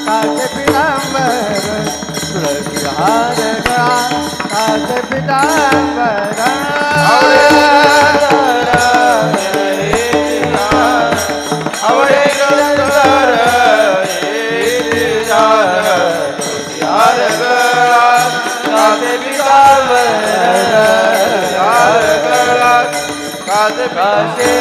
कासे पीतांबर तुलसी हार गळा कासे पीतांबर आवडे सुंदर हार गळा कासे पीतांबर हार गळा कासे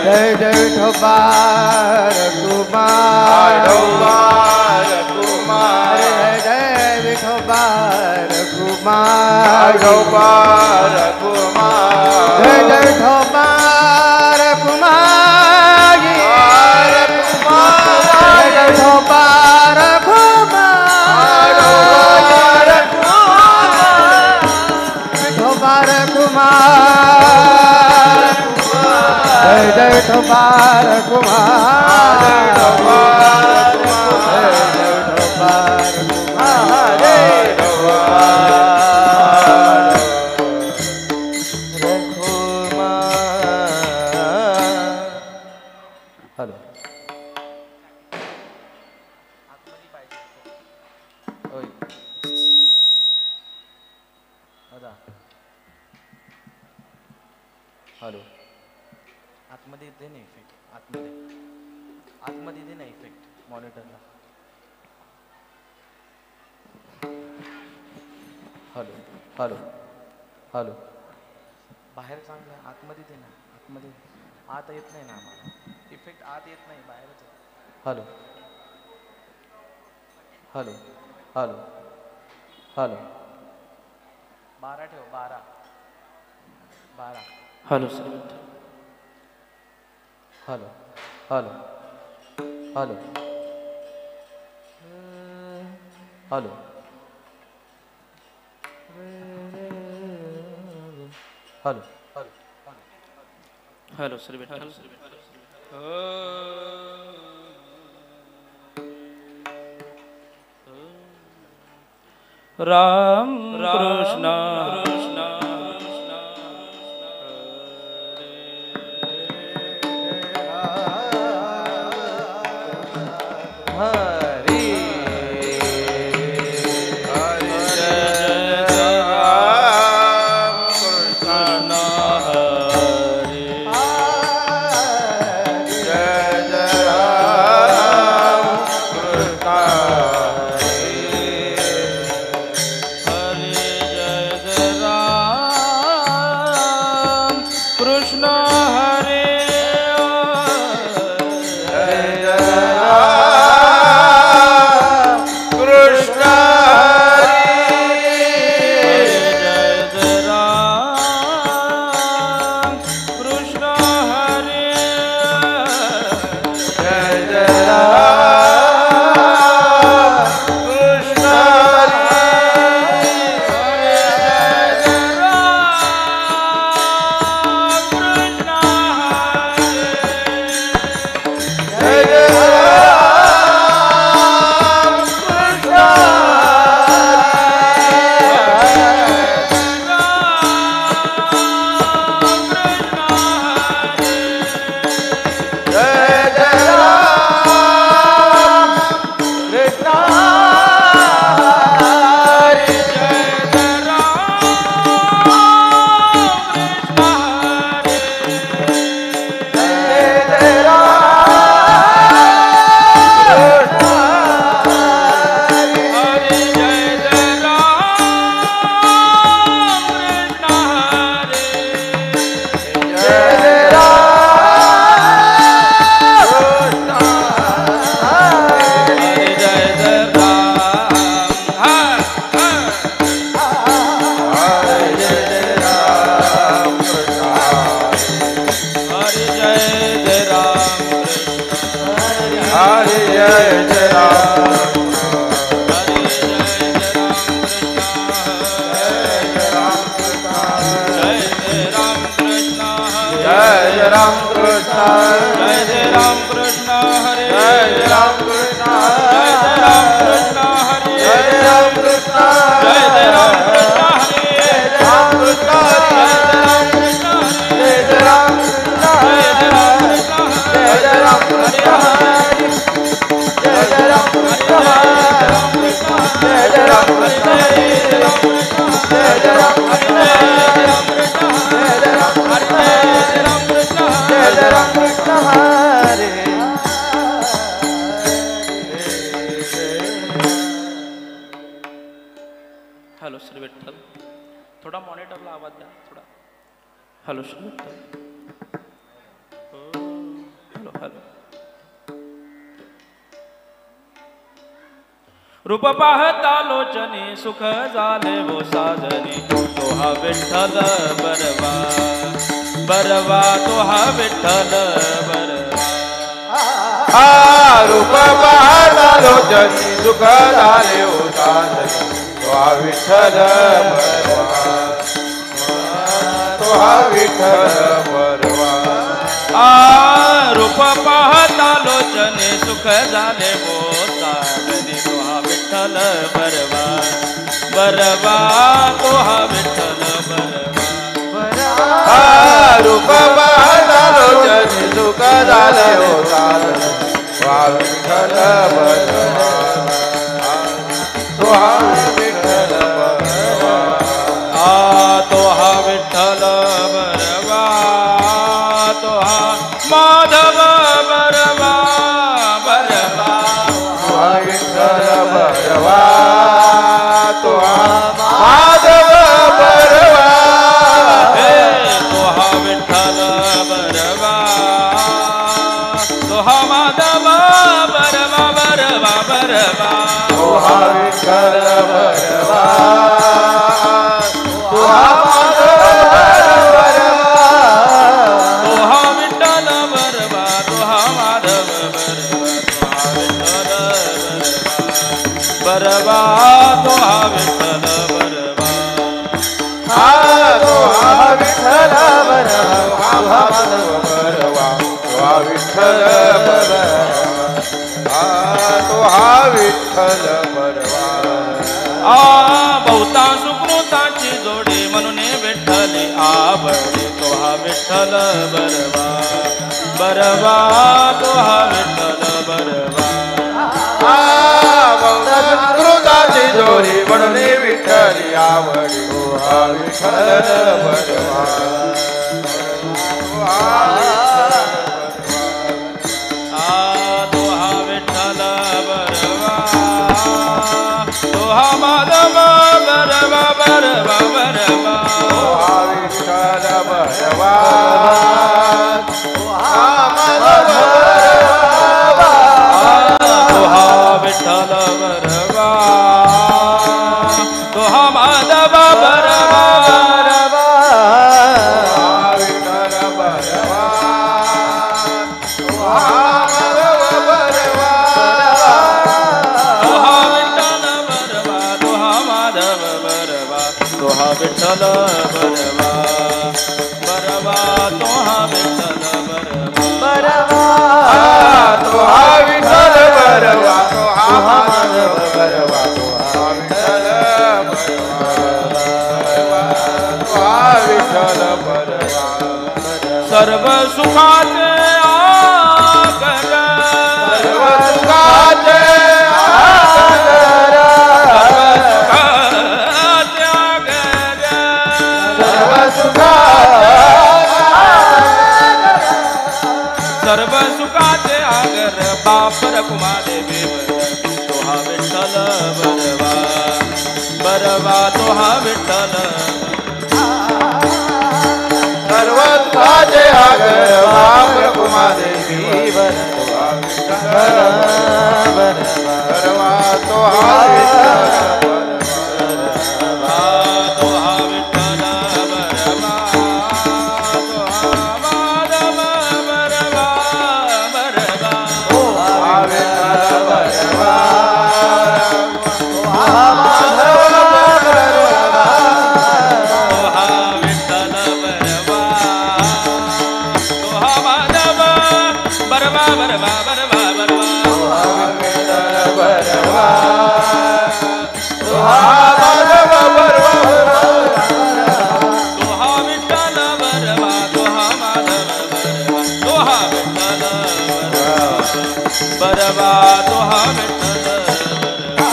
जय जय ठोबार कुमार ठोबार कुमार जय विठोबार कुमार ठोबार कुमार जय जय ठोबार कुमार जय जय ठोबार कुमार ठोबार कुमार जय जय ठोबार कुमार हॅलो आतमध्ये दे ना इफेक्ट आतमध्ये दे ना इफेक्ट मॉनिटरला हॅलो हॅलो हॅलो बाहेर चांगलं आतमध्ये दे ना आतमध्ये आत येत नाही ना आम्हाला इफेक्ट आत येत नाही बाहेरच हॅलो हॅलो हॅलो हॅलो 12 ठेव 12 hello sir hello hello hello hello hello hello sir hello sir Ram Krishna Jai Ram Krishna Hare Shri Vitthal. थोडा मॉनिटरला आवाज द्या थोडा. Hello Shri Vitthal. Hello hello. रूप पाहता लोचनी सुख झाले वो साजनी. तो हा विठ्ठल बरवा बरवा. तो हा विठ्ठल बरवा. रूप पाहता लोचनी सुख झाले हो साजनी. तो हा विठ्ठल बरवा. तो हा विठ्ठल बरवा. रूप पाहता लोचने सुख झाले वो साजनी. तो हा विठ्ठल बरवा बरवा. तो हा विठ्ठल बरवा. रूप पाहता लोचनी सुख झाले हो साजनी. तो हा विठ्ठल बरवा. तो हा विठ्ठल बरवा. तो हा विठ्ठल बरवा. तो हा माधव बरवा बरवा. तो हा विठ्ठल बरवा. तो हा माधव बरवा. तो हा विठ्ठल बरवा. तो हा माधव बरवा बरवा बरवा. तो हा विठ्ठल बरवा. तो हा माधव बरवा. तो हा विठ्ठल बरवा. तो हा माधव बरवा. बरवा. तो हा विठ्ठल बरवा. तो हा विठ्ठल बरवा. हा माधव बरवा. तो हा विठ्ठल बरवा. तो हा विठ्ठल बरवा. बहुता सुकृताची जोडी म्हणून विठ्ठली आवडी. तो हा विठ्ठल बरवा बरवा. तो हा विठ्ठल बरवा. कृताची जोडी म्हणून विठ्ठली आवडी. तो हा विठ्ठल बरवा. तो हा विठ्ठल बरवा. तो हा माधव बरवा बरवा बरवा. तो हा विठ्ठल बरवा. तो हा माधव बरवा. तो हा विठ्ठल बरवा. तो हा माधव बरवा. विठ्ठल बरवा बरवा. तो हा विठ्ठल बरवा. तो हा विठ्ठल बरवा. तो हा माधव बरवा. तो हा विठ्ठल बरवा. तो हा विठ्ठल बरवा. सर्व सुखाचे आगर. सर्व सुखाचे आगर. सर्व सर्व सुखाचे आगर बाप रखुमादेवी. तो हा विठ्ठल बरवा बरवा. तो हा विठ्ठल. सर्व सुखाचे आगर बाप रखुमादेवी. तो हा विठ्ठल बरवा. तो हा विठ्ठल बरवा. तो हा विठ्ठल बरवा. तो हा माधव बरवा बरवा. तो हा विठ्ठल बरवा. तो हा माधव बरवा. तो हा विठ्ठल बरवा. तो हा माधव बरवा बरवा बरवा बरवा. तो हा विठ्ठल बरवा. तो हा माधव बरवा. तो हा विठ्ठल बरवा. तो हा माधव बरवा. तो हा विठ्ठल बरवा. तो हा विठ्ठल बरवा.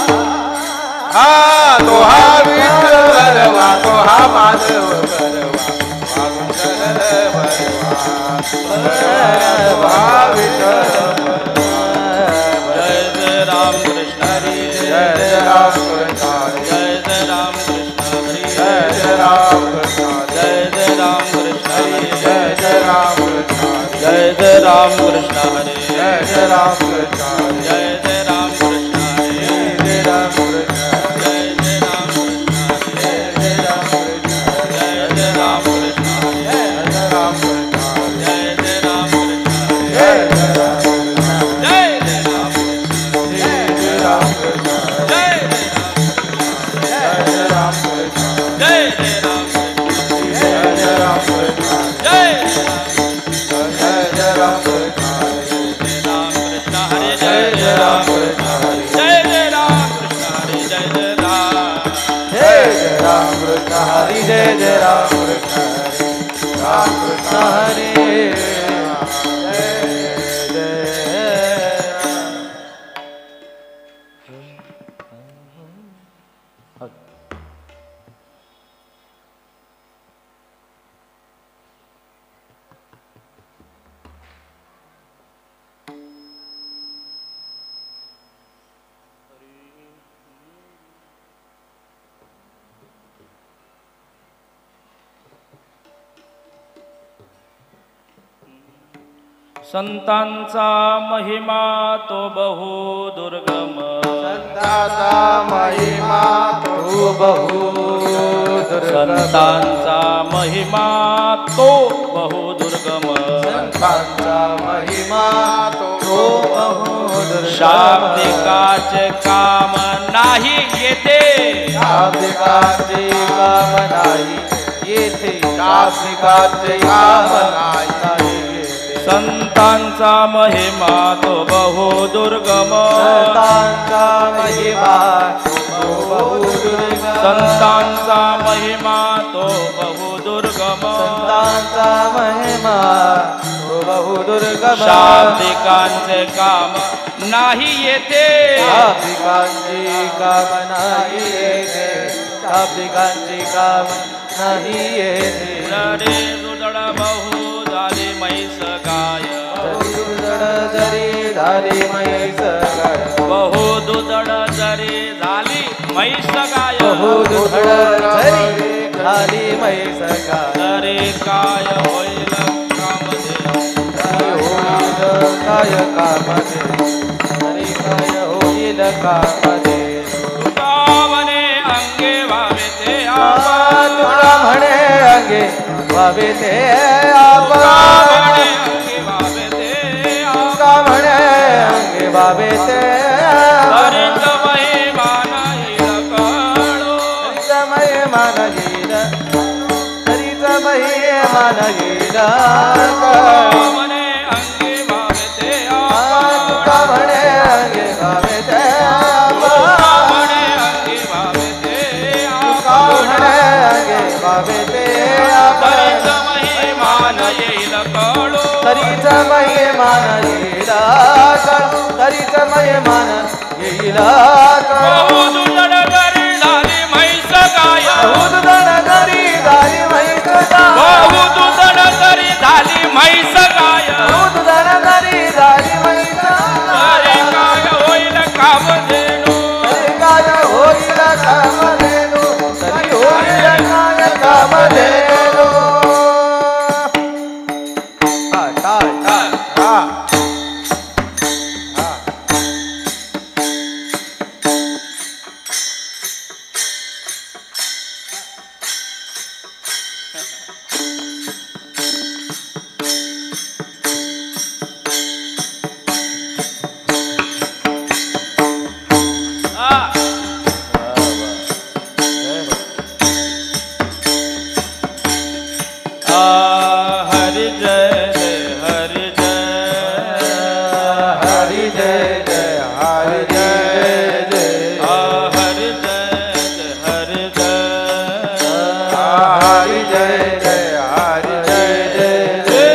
तो हा विठ्ठल बरवा. तो हा माधव बरवा. तो हा विठ्ठल बरवा. तो हा विठ्ठल बरवा. जय जय राम कृष्ण हरी. जय जय राम कृष्ण हरी. जय जय राम कृष्ण जय जय राम कृष्ण हरे जय जय राम कृष्ण हरे जय जय राम कृष्ण हरे जय राम कृष्ण जय जय राम कृष्ण हरे जय राम कृष्ण जय जय राम कृष्ण हरे जय राम कृष्ण जय जय राम कृष्ण हरे जय जय राम कृष्ण जय जय राम कृष्ण जय राम कृष्ण जय जय राम जय राम कृष्ण जय जय राम जय राम कृष्ण जय जय राम कृष्ण राम कृष्ण हरे जय जय राम कृष्ण जय जय राम कृष्ण हरे जय जय राम जय राम कृष्ण हरि जय जय राम कृष्ण हरि राम कृष्ण हरि जय जय संतांचा महिमा तो बहु दुर्गम संताचा महिमा तो बहु दुर्गम संतांचा महिमा तो बहु दुर्गम संतांचा महिमा तो बहु दुर्गम शाब्दिकाचे काम नाही येते शाब्दिकाचे काम नाही येथे शाब्दिकाचे काम नाही संतांचा महिमा तो बहु दुर्गम संतांचा महिमा तो बहु दुर्गम संतांचा महिमा तो बहु दुर्गम संतांचा महिमा तो बहु दुर्गम शाब्दिकांचे काम नाही येते शाब्दिकांची काम नाही येते शाब्दिकांची काम नाही येते जरे दुदड बहु झाली म्हैस गाय जरी झाली म्हैस गाय बहु दुदड जरी झाली म्हैस गाय बहु दुधड जरी झाली म्हैस गाय तरी काय होईल कामधेनु काय कामधे तरी काय होईल कामधे तुका म्हणे अंगे व्हावे ते तुला म्हणे अंगे व्हावे ते म्हणे अंगे व्हावे ते तुका म्हणे अंगे व्हावे ते तरीच महिमा येईल कळो समय मान येईल तरीच महिमा येईल म्हणे अंगे व्हावे ते तुका म्हणे अंगे व्हावे ते म्हणे अंगे व्हावे ते तुका म्हणे अंगे व्हावे ते तरीच महिमान येईल कळो तरीच महिमान येईल तरीच महिमान येईल बहु दुदड जरी झाली म्हैस गाय उदण जरी झाली म्हैस गाय बहु दुदड जरी झाली म्हैस गाय उदण जरी झाली म्हैस तरी काय होईल कामधेनु तरी काय होईल कामधेनु तरी होईल काय कामधेनु टाळ टाळ हरि जय जय हरि जय हरि जय जय हरि जय जय हरि जय जय हरि जय हरि जय जय हरि जय जय जय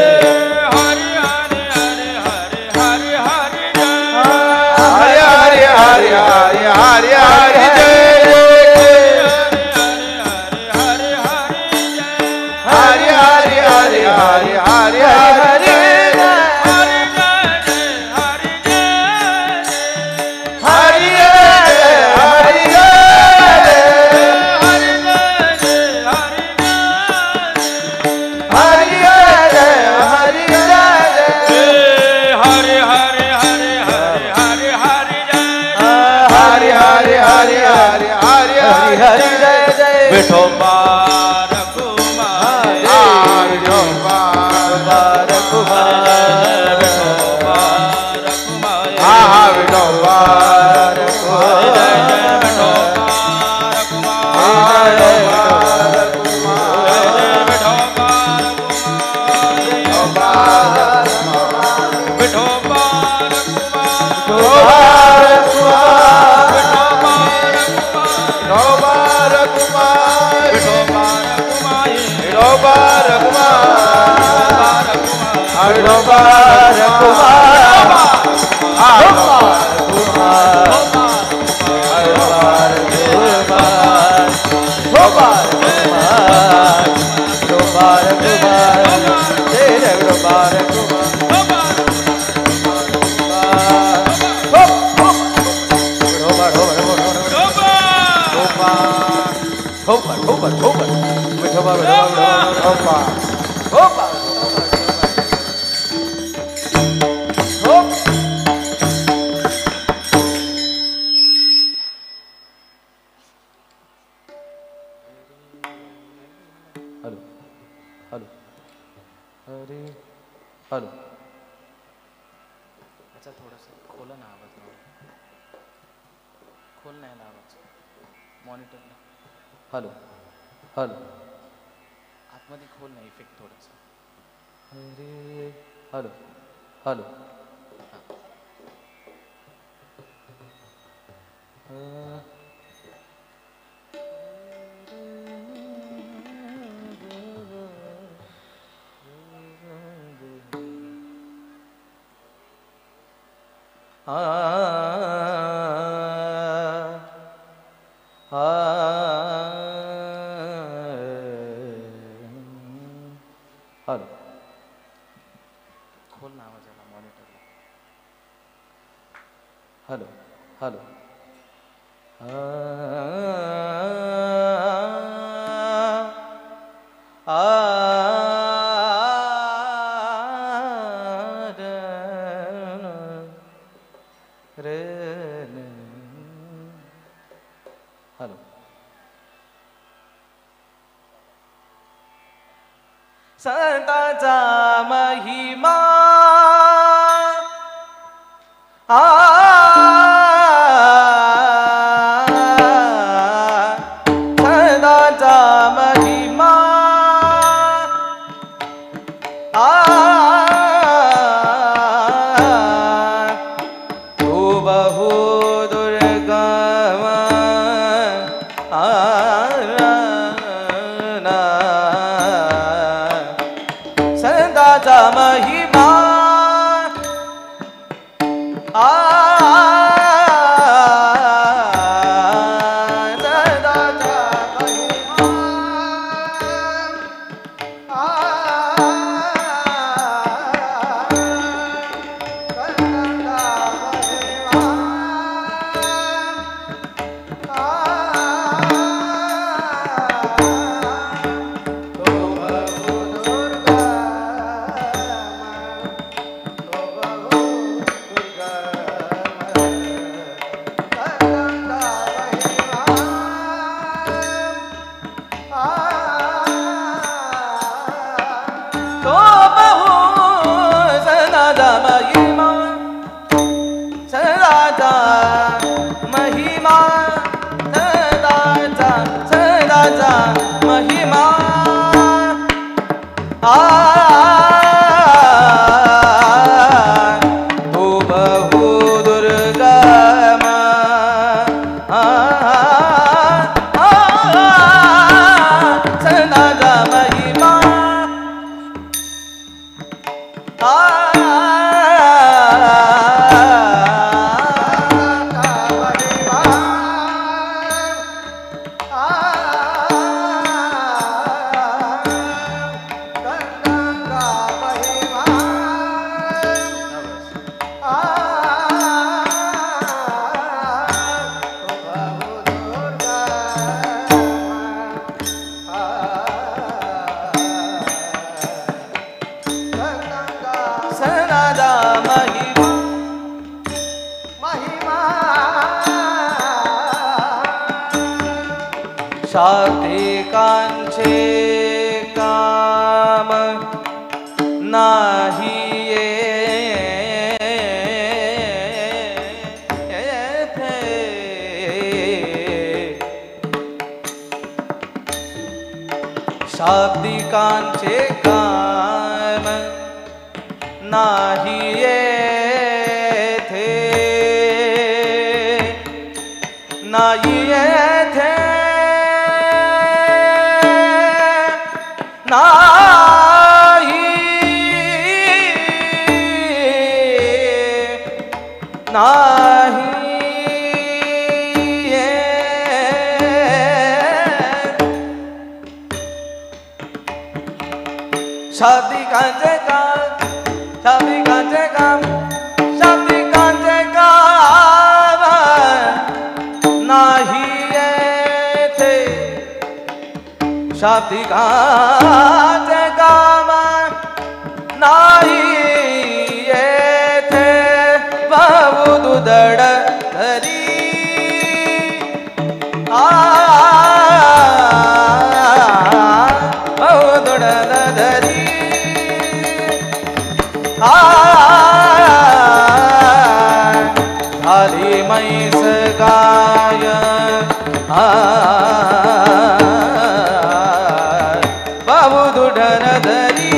हरि हरि हरि हरि हरि हरि जय हरि हरि हरि हरि हरि जय हरि हरि हरि हरि हरि हरि हरि हरि हरि जय हरि जय हरि हरि जय जय हरि जय हरि जय हरि जय हरि जय हरि जय विठोबा रघुमाई विठोबा रघुमाई विठोबा रघुमाई विठोबा जय जय विठोबा रघुमाई जय विठोबा रघुमाई विठोबा हॅलो. अच्छा थोडंसं खोला ना आवाज. खोल नाही ना आवाज मॉनिटरला. Hello hello. आतमध्ये खोल नाही इफेक्ट थोडंसं. अरे हॅलो हॅलो. हॅलो. खोल ना आवाज आला मॉनिटरला. Hello hello. हॅलो. संताचा महिमा संताचा महिमा तू बहु दुर्गम संताचा महिमा महिमा तू बहु दुर्गम सदाचा महिमा शाब्दिकांचे काम नाही येथे शाब्दिकांचे काम नाही येथे नाही येथे नाही नाही शाब्दिकांचे काम शाब्दिकांचे काम शाब्दिकांचे काम नाही येथे शाब्दिकांचे काम नाही येथे बहु दड धरी बहु दड धरी झाली मैस गाय बाबू दुढन धरी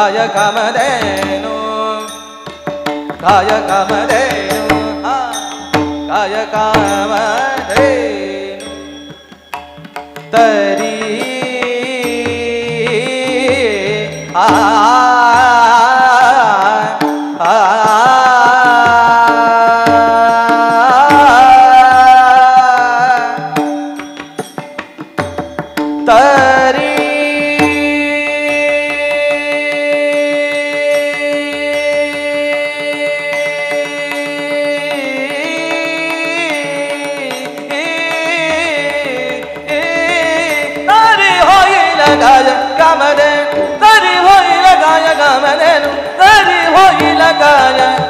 काय कामधेनु काय कामधेनु काय कामधेनु तरी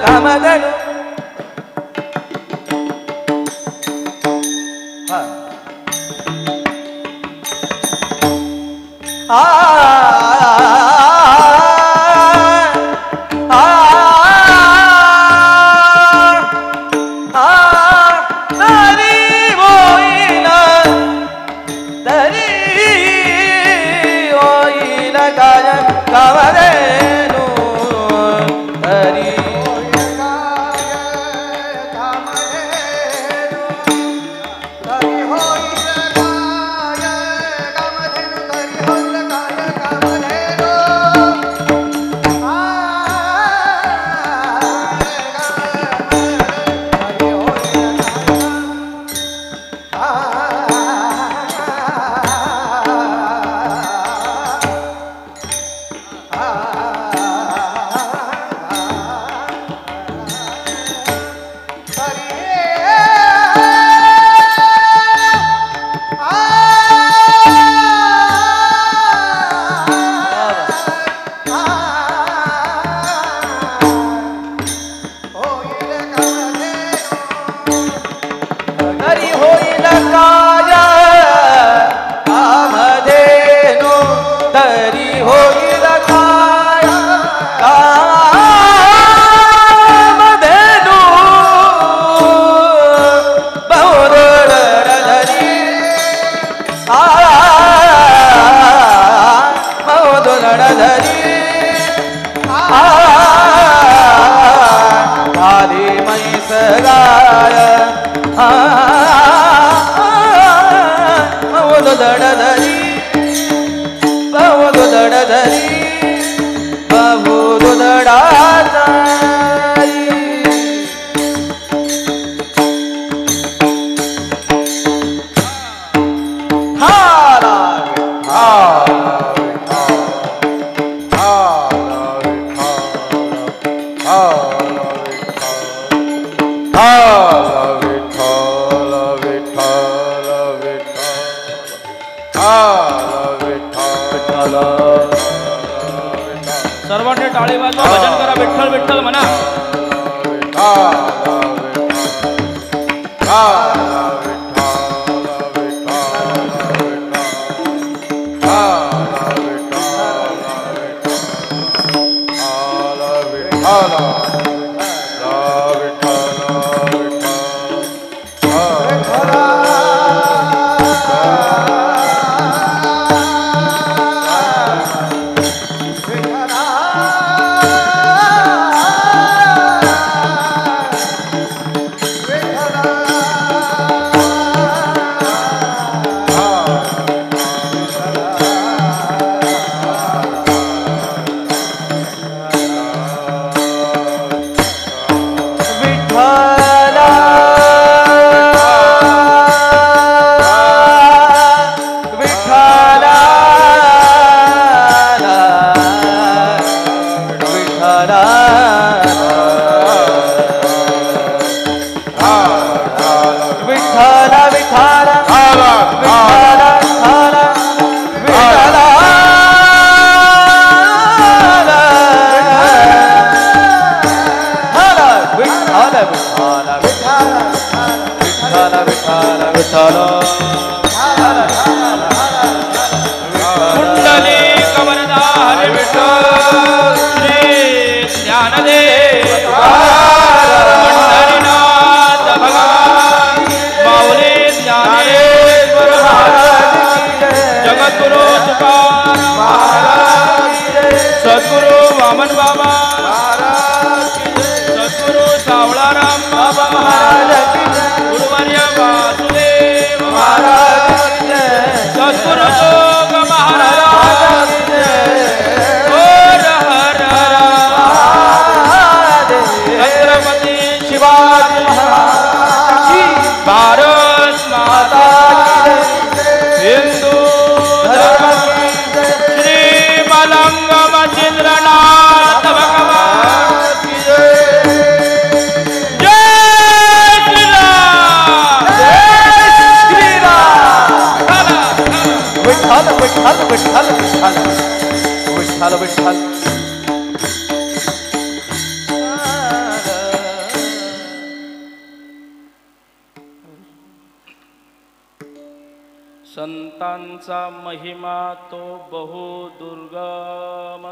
कामधेनु सर्वांनी टाळी वाजवा भजन करा विठ्ठल विठ्ठल म्हणा कुंडली कवरदा हरि विठ्ठल श्री ज्ञानदेव पंढरीनाथ भगवान माऊली ज्ञानेश्वर महाराज जगद्गुरु तुकाराम महाराज सद्गुरु वामन बाबा महाराज की जय सद्गुरु सावळाराम बाबा महाराज की जय गुरुवर्य वासुदेव महाराज की जय सद्गुरु जोग महाराज की जय हर हर छत्रपती शिवाजी महाराज भारत माता हिंदू धर्म श्री मलंगम चंद्रनाथ भगवान की जय जय श्रीराम विठ्ठल विठ्ठल विठ्ठल विठ्ठल विठ्ठल विठ्ठल संतांचा महिमा तो बहुदुर्गम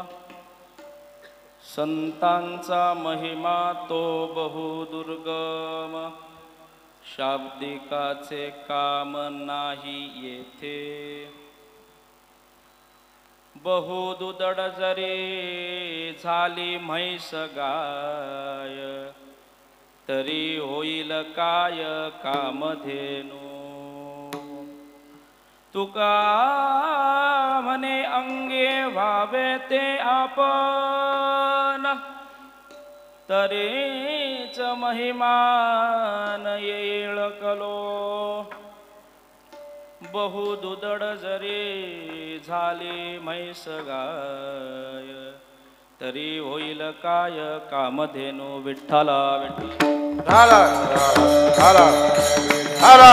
संतांचा महिमा तो बहुदुर्गम शाब्दिकाचे काम नाही येथे बहुदुदड जरी झाली म्हैस गाय तरी होईल काय कामधेनू तुका म्हणे अंगे व्हावे ते आपण तरीच महिमान येईल कलो बहुदुदड जरी झाली म्हैस गाय तरी होईल काय कामधेनू विठ्ठला विठ्ठला हरा हरा हरा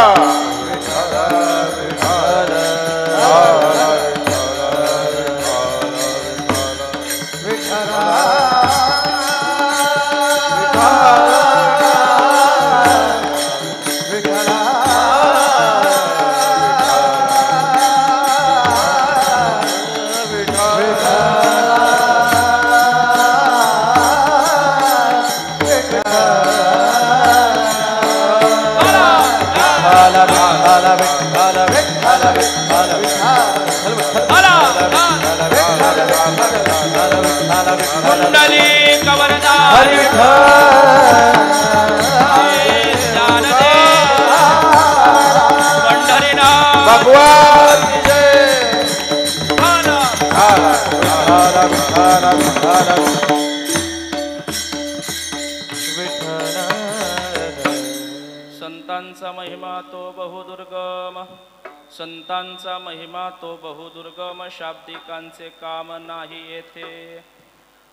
कुंडली कवरदा पंढरीनाथ भगवान की जय संतांचा महिमा तो बहुदुर्गम संतांचा महिमा तो बहुदुर्गम शाब्दिकांचे काम नाही येथे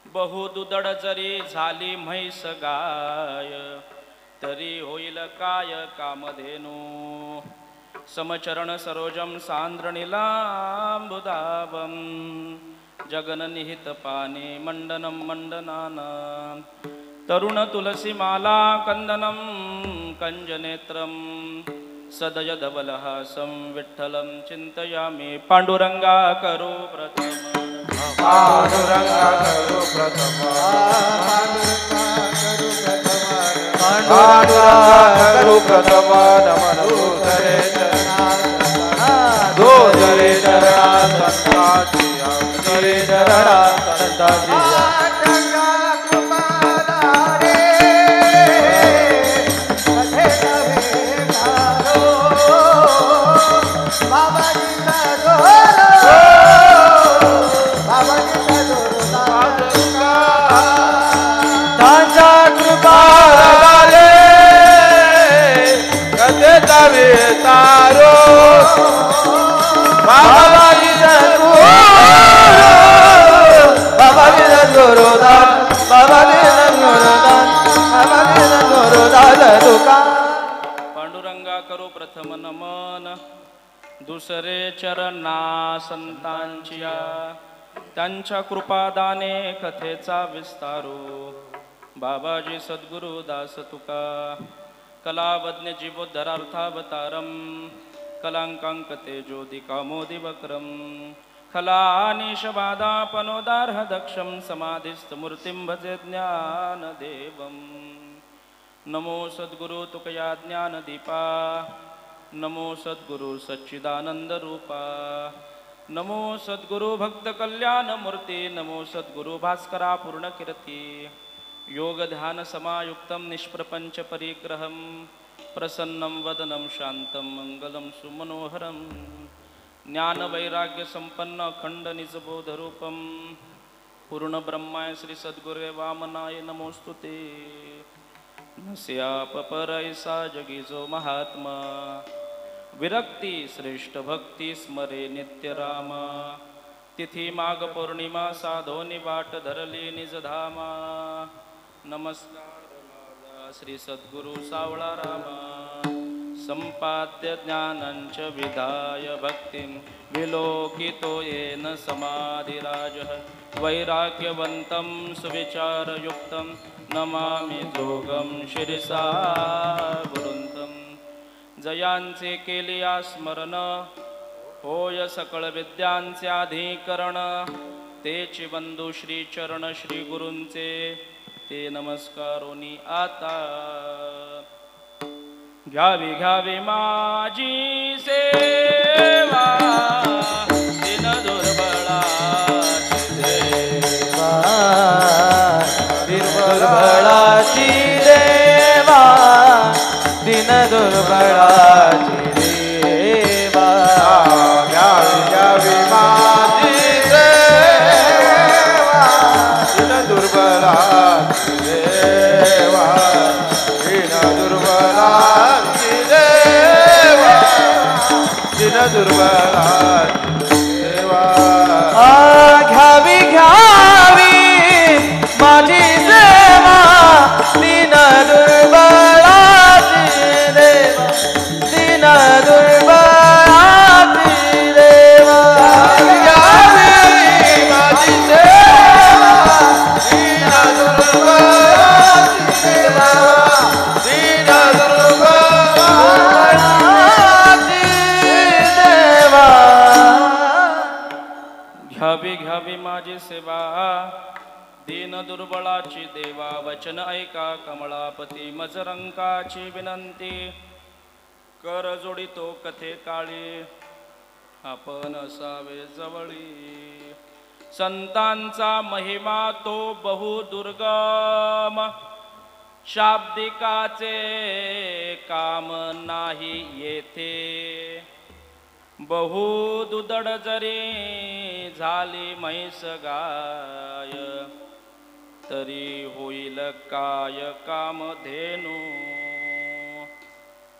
बहुदुदड जरी झाली म्हैस गाय तरी होईल काय कामधेनू समचरण सरोजम सांद्रनिलांबुदावम जगननिहित पाने मंडनम मंडनानां तरुण तुलसी माला कंदनम कंजनेत्रम सदय धवलहासं विठ्ठलं चिंतयामि पांडुरंगा करो प्रथम पांडुरंगा करो प्रथम पांडुरंगा करो प्रथम नमन दो जरे चरणा संताची जरे चरणा संताची तारो बाबा जी बाबा जी गुरुदान बाबा जी गुरुदान बाबा जी गुरुदान तुका पांडुरंगा करो प्रथम नमन दुसरे चरणा संतांचिया त्यांच्या कृपादाने कथेचा विस्तारो बाबाजी सद्गुरु दास तुका कलावज्ञ जीवोद्धरार्थावतारम कलांकांक तेजोदिकामोदि वक्रम खलानिशबादापनोदार्ह दक्षम समाधिस्थमूर्तिं भजे ज्ञानदेवं नमो सद्गुरु तुकया ज्ञानदीपा नमो सद्गुरु सच्चिदानंद रूपा नमो सद्गुरु भक्त कल्याण मूर्ती नमो सद्गुरु भास्करा पूर्ण कीर्ती योग ध्यान समायुक्तं निष्प्रपंच परिग्रहं प्रसन्नं वदनं शान्तं मंगलं सुमनोहरं ज्ञान वैराग्य संपन्न अखंड निजबोध रूपं पूर्ण ब्रह्माय श्री सद्गुरे वामनाय नमोस्तुते नस्या पपरैसा जगीजो महात्मा विरक्ती श्रेष्ठ भक्ती स्मरे नित्य रामा तिथी माघ पौर्णिमा साधोनी वाट धरली निजधामा नमस्कार माझा श्री सद्गुरु सावळा रामा संपाद्य ज्ञानंच विधाय भक्तिं विलोकितो येन समाधिराजः वैराग्यवन्तं सुविचारयुक्तं नमामि जोगं शिरसा गुरुन्तं जयांचे केलिया स्मरण होय सकळ विद्यांचे अधिकरण तेची बंधू श्री चरण श्री गुरूंचे ते नमस्कारोनी आता घ्यावी घ्यावी माझी सेवा दिन दुर्बळाची देवा दुर्बळाची देवा दिन दुर्बळाची देवा घ्यावी घ्यावी माझी सेवा दिन दुर्बळाची देवा दिन दुर्बळाची देवा दिन दुर्बळाची देवा घ्यावी घ्यावी माझी सेवा दिन दुर्बळाची देवा दिन दुर्बळाची देवा घ्यावी माझी सेवा दिन दुर्बळाची देवा दिन दुर्बळाची देवा घ्यावी घ्यावी माझी सेवा दीन दुर्बळाची देवा वचन ऐका कमळापती मजरंकाची विनंती कर जोडितो कथे काळी आपण असावे जवळी संतांचा महिमा तो बहुदुर्गम शाब्दिकाचे काम नाही येथे बहुदुदड जरी झाली म्हैस गाय तरी होईल काय कामधेनू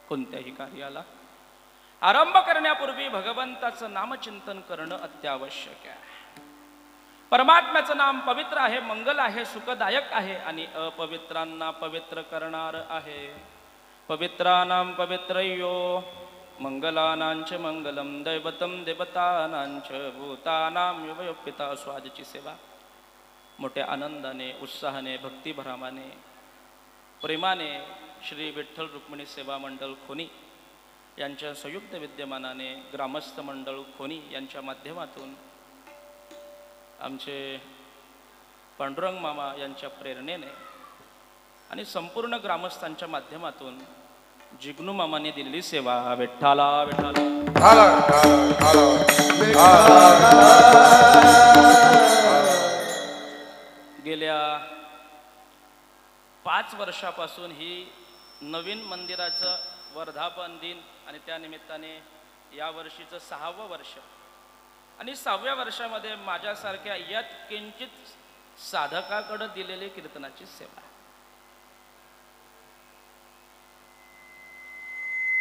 कोणत्याही कार्याला आरंभ करण्यापूर्वी भगवंताचं नामचिंतन करणं अत्यावश्यक आहे परमात्म्याचं नाम पवित्र आहे मंगल आहे सुखदायक आहे आणि अपवित्रांना पवित्र करणार आहे पवित्राणां पवित्रयो मंगलानांच मंगलम दैवतम देवतानांच भूतानां युवयोपिता स्वादची सेवा मोठ्या आनंदाने उत्साहाने भक्तिभरामाने प्रेमाने श्री विठ्ठल रुक्मिणी सेवा मंडळ खोनी यांच्या संयुक्त विद्यमानाने ग्रामस्थ मंडळ खोनी यांच्या माध्यमातून आमचे पांडुरंग मामा यांच्या प्रेरणेने आणि संपूर्ण ग्रामस्थांच्या माध्यमातून जिग्नू मामाने दिलेली सेवा विठ्ठला विठ्ठला गेल्या 5 वर्षापासून ही नवीन मंदिराचं वर्धापन दिन आणि त्या निमित्ताने या वर्षीचं 6वं वर्ष आणि 6व्या वर्षामध्ये माझ्यासारख्या यत किंचित साधकाकडे दिलेली कीर्तनाची सेवा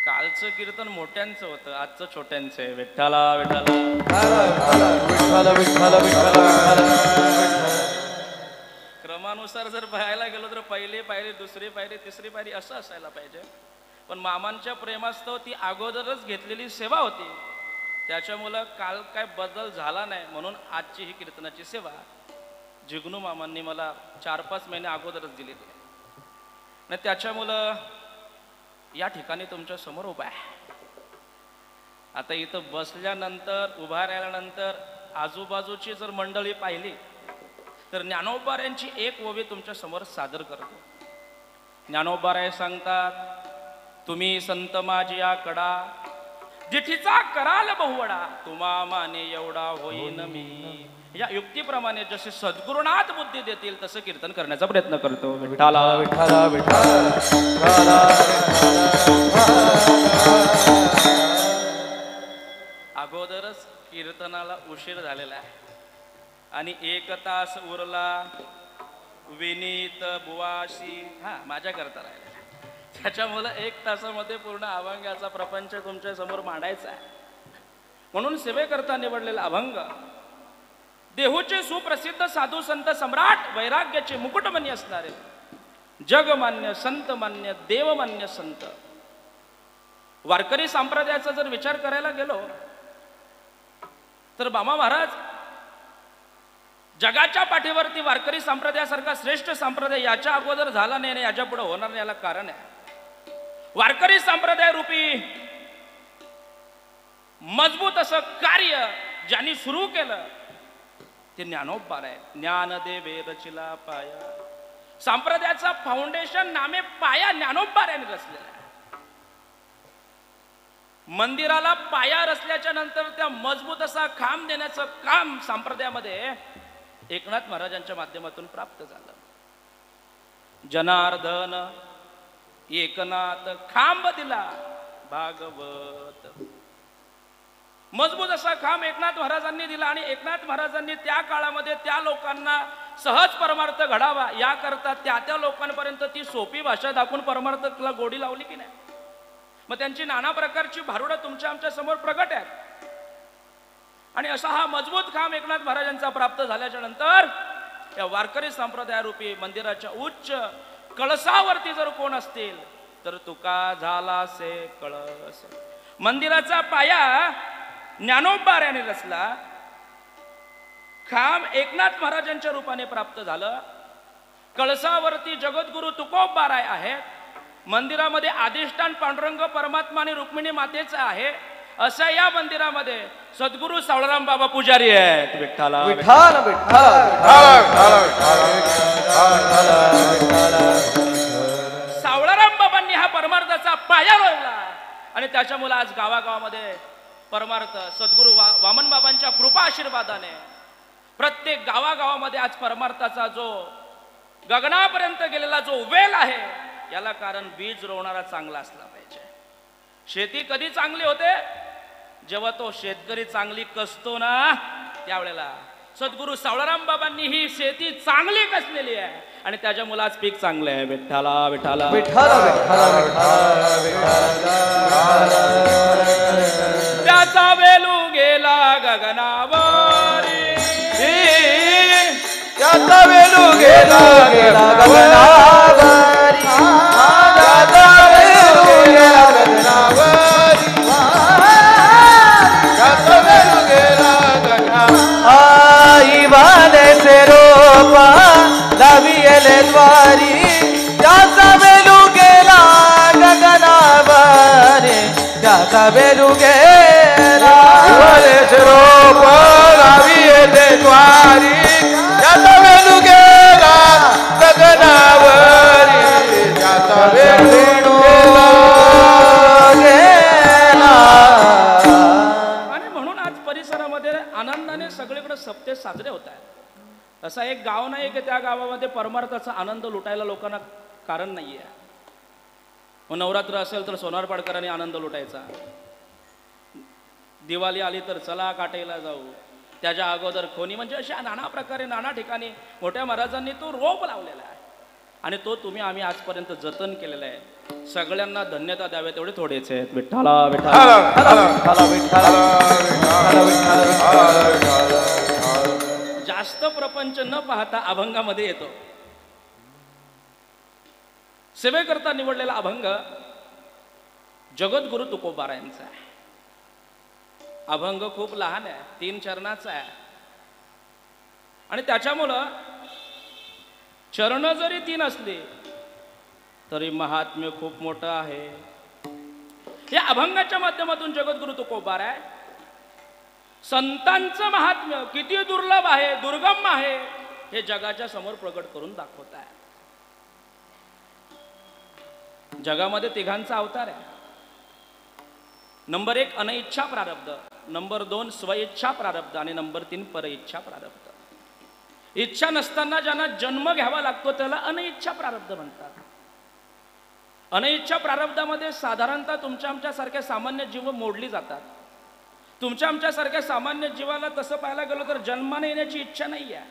कालचं कीर्तन मोठ्यांचं होतं आजचं छोट्यांचं आहे विठ्ठला विठ्ठला विठ्ठल विठ्ठल विठ्ठल क्रमानुसार जर पाहायला गेलो तर पहिली पायरी दुसरी पायरी तिसरी पायरी असं असायला पाहिजे पण मामांच्या प्रेमास्तव ती अगोदरच घेतलेली सेवा होती त्याच्यामुळं काल काय बदल झाला नाही म्हणून आजची ही कीर्तनाची सेवा जिग्नू मामांनी मला 4-5 महिने अगोदरच दिलेली आहे आणि त्याच्यामुळं या ठिकाणी तुमच्या समोर उभा आहे आता इथं बसल्यानंतर उभा राहिल्यानंतर आजूबाजूची जर मंडळी पाहिली तर ज्ञानोबाऱ्यांची एक ओवी तुमच्या समोर सादर करतो ज्ञानोबाराय सांगतात तुम्ही संत माझी या कडा जिठीचा कराल बहुवडा तुम्हा माने एवढा होईन मी. या युक्तीप्रमाणे जसे सद्गुरुनाथ बुद्धी देतील तसं कीर्तन करण्याचा प्रयत्न करतो. विठ्ठला विठ्ठला विठ्ठला अगोदरच कीर्तनाला उशीर झालेला आहे आणि 1 तास उरला विनीत बुवाशी माझ्या करता राहिला. त्याच्यामुळे 1 तासामध्ये पूर्ण अभंगाचा प्रपंच तुमच्या समोर मांडायचा आहे. म्हणून सेवेकरता निवडलेला अभंग देहूचे सुप्रसिद्ध साधू संत सम्राट वैराग्याचे मुकुटमणी असणारे जगमान्य संतमान्य देवमान्य संत वारकरी संप्रदायाचा जर विचार करायला गेलो तर बामा महाराज जगाच्या पाठीवरती वारकरी संप्रदायासारखा श्रेष्ठ संप्रदाय याच्या अगोदर झाला नाही आणि याच्या पुढे होणार नाही. याला कारण आहे वारकरी संप्रदाय रूपी मजबूत असं कार्य ज्यांनी सुरू केलं ते ज्ञानोबा आहे. ज्ञानदेवे रचिला पाया. संप्रदायाचा फाउंडेशन नामे पाया ज्ञानोबा यांनी रचलेला आहे. मंदिराला पाया रचल्याच्या नंतर त्या मजबूत असा खांब देण्याचं काम संप्रदायामध्ये एकनाथ महाराजांच्या माध्यमातून प्राप्त झालं. जनार्दन एकनाथ खांब दिला भागवत. मजबूत असा खांब एकनाथ महाराजांनी दिला आणि एकनाथ महाराजांनी त्या काळामध्ये त्या लोकांना सहज परमार्थ घडावा याकरता त्या लोकांपर्यंत ती सोपी भाषा दाखवून परमार्थाला गोडी लावली की नाही. मग त्यांची नाना प्रकारची भारुडं तुमच्या आमच्या समोर प्रगट आहेत. आणि असा हा मजबूत खांब एकनाथ महाराजांचा प्राप्त झाल्याच्या नंतर या वारकरी संप्रदायारूपी मंदिराच्या उच्च कळसावरती जर कोण असतील तर तुका झाला से कळस. मंदिराचा पाया ज्ञानोबा यांनी रचला. खांब एकनाथ महाराजांच्या रूपाने प्राप्त झालं. कळसावरती जगद्गुरु तुकोबाराय आहेत. मंदिरामध्ये अधिष्ठान पांडुरंग परमात्मा आणि रुक्मिणी मातेचं आहे. अशा या मंदिरामध्ये सद्गुरु सावळराम बाबा पुजारी आहेत. विठ्ठला विठ्ठल सावळराम बाबांनी हा परमार्थाचा पाया रोवला आणि त्याच्यामुळे आज गावागावामध्ये परमार्थ सद्गुरु वामन बाबांच्या कृपा आशीर्वादाने प्रत्येक गावागावामध्ये आज परमार्थाचा जो गगनापर्यंत गेलेला जो वेल आहे याला कारण बीज रोवणारा चांगला असला पाहिजे. शेती कधी चांगली होते जेव्हा तो शेतकरी चांगली कसतो ना त्यावेळेला. सद्गुरु सावळराम बाबांनी ही शेती चांगली कसलेली आहे आणि त्याच्यामुळे आज पीक चांगले आहे. विठ्ठला विठ्ठला त्याचा वेलू गेला गगनावरी. त्याचा वेलू गेला गगनावरी. त्याचा वेलू गेला गगनावरी. त्याचा वेलू गेला गगनावरी. आई वाले से रोपा लाविले द्वारी. त्याचा वेलू गेला गगनावरी. त्याचा वेलू गेला वाले से रोपा लाविले द्वारी. त्याचा वेलू गेला गगनावरी. त्याचा वेलू गेला. आणि म्हणून आज परिसरामध्ये आनंदाने सगळीकडे सप्ते साजरे होत आहेत. असा एक गाव नाही की त्या गावामध्ये परमार्थाचा आनंद लुटायला लोकांना कारण नाहीये. मग नवरात्र असेल तर सोनार पाडकरांनी आनंद लुटायचा. दिवाळी आली तर चला काटेला जाऊ. त्याच्या अगोदर खोनी म्हणजे अशा नाना प्रकारे नाना ठिकाणी मोठ्या महाराजांनी तो रोप लावलेला आहे आणि तो तुम्ही आम्ही आजपर्यंत जतन केलेला आहे. सगळ्यांना धन्यता द्यावे तेवढे थोडेच आहेत. विठ्ठला जास्त प्रपंच न पाहता अभंगामध्ये येतो. सेवेकरता निवडलेला अभंग जगद्गुरु तुकोबारायांचा आहे. अभंग खूप लहान आहे, 3 चरणाचा आहे आणि त्याच्यामुळं चरण जरी 3 असली तरी महात्म्य खूप मोठं आहे. या अभंगाच्या माध्यमातून जगद्गुरु तुकोबाराय संतांचं महात्म्य किती दुर्लभ आहे, दुर्गम आहे हे जगाच्या समोर प्रगट करून दाखवत आहे. जगामध्ये 3घांचा अवतार आहे. नंबर 1 अनइच्छा प्रारब्ध, नंबर 2 स्वइच्छा प्रारब्ध आणि नंबर 3 परइच्छा प्रारब्ध. इच्छा नसताना ज्यांना जन्म घ्यावा लागतो त्याला अनइच्छा प्रारब्ध म्हणतात. अनइच्छा प्रारब्धामध्ये साधारणतः तुमच्या आमच्यासारख्या सामान्य जीव मोडली जातात. तुमच्या आमच्यासारख्या सामान्य जीवाला तसं पाहायला गेलो तर जन्माने येण्याची इच्छा नाही आहे,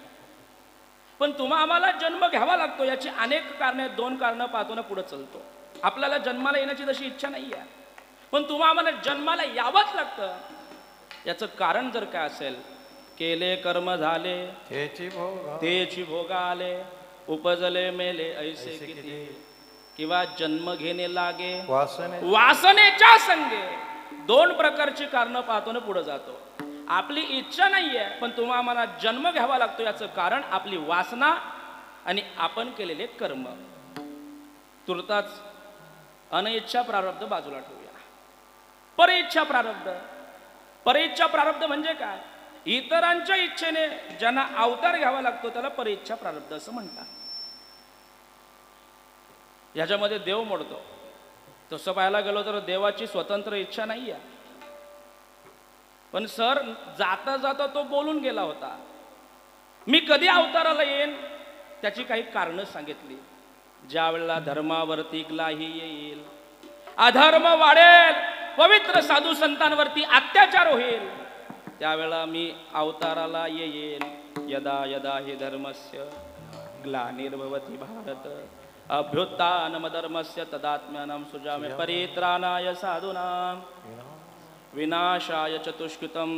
पण तुम्हा आम्हाला जन्म घ्यावा लागतो. याची अनेक कारणे, 2 कारणं पाहतो ना पुढे चलतो. आपल्याला जन्माला येण्याची तशी इच्छा नाही आहे, पण तुम्हा आम्हाला जन्माला यावंच लागतं. याचं कारण जर काय असेल, केले कर्म झाले तेची भोगा आले, उपजले मेले ऐसे किती, किंवा जन्म घेणे लागे वासनेच्या संगे. 2 प्रकारची कारणं पाहतो ना पुढे जातो. आपली इच्छा नाहीये पण तुम्हा आम्हाला जन्म घ्यावा लागतो. याचं कारण आपली वासना आणि आपण केलेले कर्म. तुर्ताच अनइच्छा प्रारब्ध बाजूला ठेवूया. परइच्छा प्रारब्ध. परइच्छा प्रारब्ध म्हणजे काय? इतरांच्या इच्छेने ज्यांना अवतार घ्यावा लागतो त्याला परइच्छा प्रारब्ध असं म्हणतात. याच्यामध्ये देव मोडतो. तसं पाहायला गेलो तर देवाची स्वतंत्र इच्छा नाही आहे, पण सर जाता जाता तो बोलून गेला होता, मी कधी अवताराला येईन त्याची काही कारणं सांगितली. ज्या वेळेला धर्मावरती ग्लाही येईल, अधर्म वाढेल, पवित्र साधू संतांवरती अत्याचार होईल, त्यावेळेला मी अवताराला येईल. यदा यदा हि धर्मस्य ग्लानिर्भवति भारत अभ्युत्थानमधर्मस्य तदात्म्यानं सृजामि परित्राणाय साधूनां विनाशाय चतुष्कृतं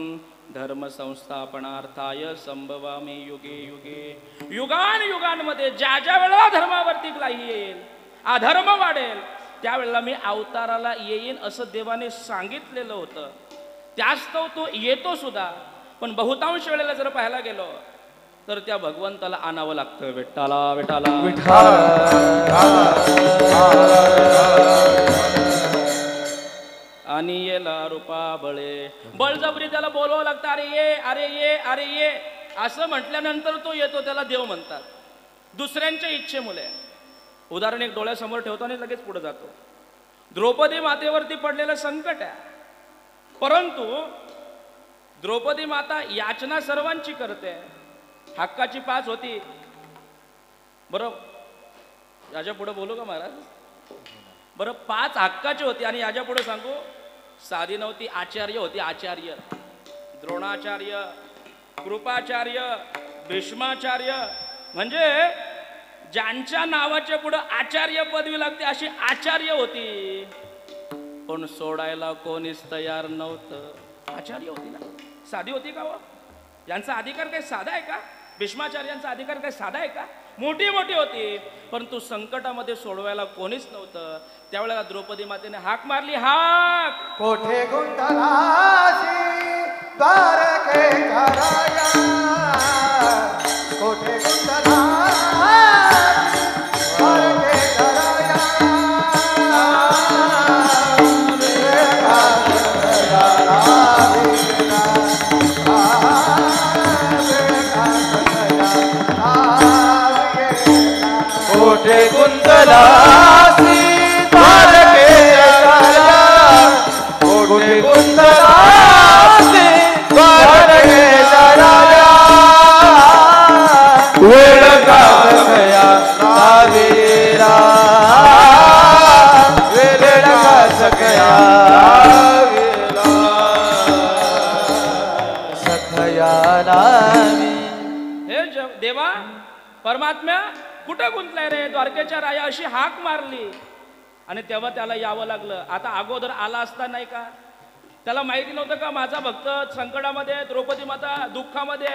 धर्म संस्थापनार्थाय संभवामि युगे युगे. युगान युगांमध्ये ज्या ज्या वेळेला धर्मावरती ग्लाही येईल, अधर्म वाढेल, त्यावेळेला मी अवताराला येईन असं देवाने सांगितलेलं होतं. त्यास्तव तो येतो सुद्धा, पण बहुतांश वेळेला जर पाहायला गेलो तर त्या भगवंताला आणावं लागतं. विठ्ठला विठ्ठला आणि येला रूपा बळे. बळजबरी त्याला बोलवावं लागतं. अरे ये, अरे ये, अरे ये असं म्हटल्यानंतर तो येतो. त्याला देव म्हणतात. दुसऱ्यांच्या इच्छेमुळे. उदाहरण एक डोळ्यासमोर ठेवतो आणि लगेच पुढे जातो. द्रौपदी मातेवरती पडलेलं संकट आहे, परंतु द्रौपदी माता याचना सर्वांची करते. हक्काची 5 होती, बरोबर. याच्या पुढे बोलू का महाराज? बरं, 5 हक्काची होती आणि याच्या पुढे सांगू, साधी नव्हती, आचार्य होती. आचार्य, द्रोणाचार्य, कृपाचार्य, भीष्माचार्य, म्हणजे ज्यांच्या नावाच्या पुढे आचार्य पदवी लागते अशी आचार्य होती. पण सोडायला कोणीच तयार नव्हतं. आचार्य होती ना, साधी होती का? यांचा अधिकार काही साधा आहे का? भीष्माचार्यांचा अधिकार काही साधा आहे का? मोठी मोठी होती, परंतु संकटामध्ये सोडवायला कोणीच नव्हतं. त्यावेळेला द्रौपदी मातेने हाक मारली. हाक कोठे गुंतलासी द्वारके घराया, कोठे गुंतलासी द्वारके घराया. कोठे गुंतलासी द्वारके घराया, कोठे गुंतलासी द्वारके घराया. वेळ का सखया सावीरा, वेळ का सखया सखया नामी. हे देवा परमात्म्या कुठं गुंतलाय रे? द्वारकेच्या राया अशी हाक मारली आणि तेव्हा त्याला यावं लागलं. आता अगोदर आला असता नाही का? त्याला माहिती नव्हतं का माझा भक्त संकटामध्ये, द्रौपदी माता दुःखामध्ये?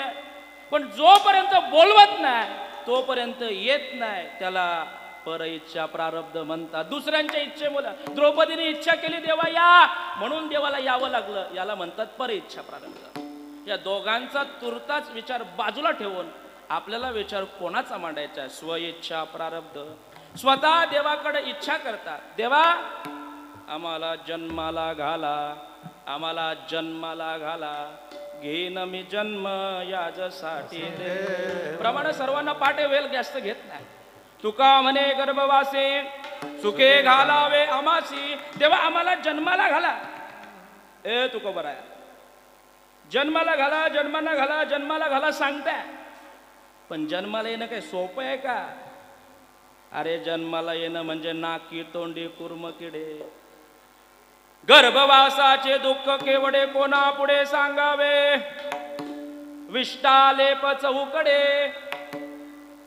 पण जोपर्यंत बोलवत नाही तोपर्यंत येत नाही. त्याला परइच्छा प्रारब्ध म्हणतात. दुसऱ्यांच्या इच्छेमुळे द्रौपदीने इच्छा केली देवा या, म्हणून देवाला यावं लागलं. याला म्हणतात परइच्छा प्रारब्ध. या दोघांचा तुर्ताच विचार बाजूला ठेवून आपल्याला विचार कोणाचा मांडायचा आहे? स्वइच्छा प्रारब्ध. स्वतः देवाकडे इच्छा करतात, देवा आम्हाला जन्माला घाला, आम्हाला जन्माला घाला, घेईन मी जन्म याजसाठी दे. प्रमाणे सर्वांना पाठे वेल जास्त घेत नाही. तुका म्हणे गर्भवासी सुखे घालावे आमासी. तेव्हा आम्हाला जन्माला घाला. ए तुकोबराया, जन्माला घाला जन्माला घाला जन्माला घाला सांगताय, पण जन्माला येणं काही सोपं आहे का? अरे जन्माला येणं म्हणजे नाकी तोंडी कुर्म किडे, गर्भवासाचे दुःख केवढे कोणा पुढे सांगावे, विष्टाले चहूकडे.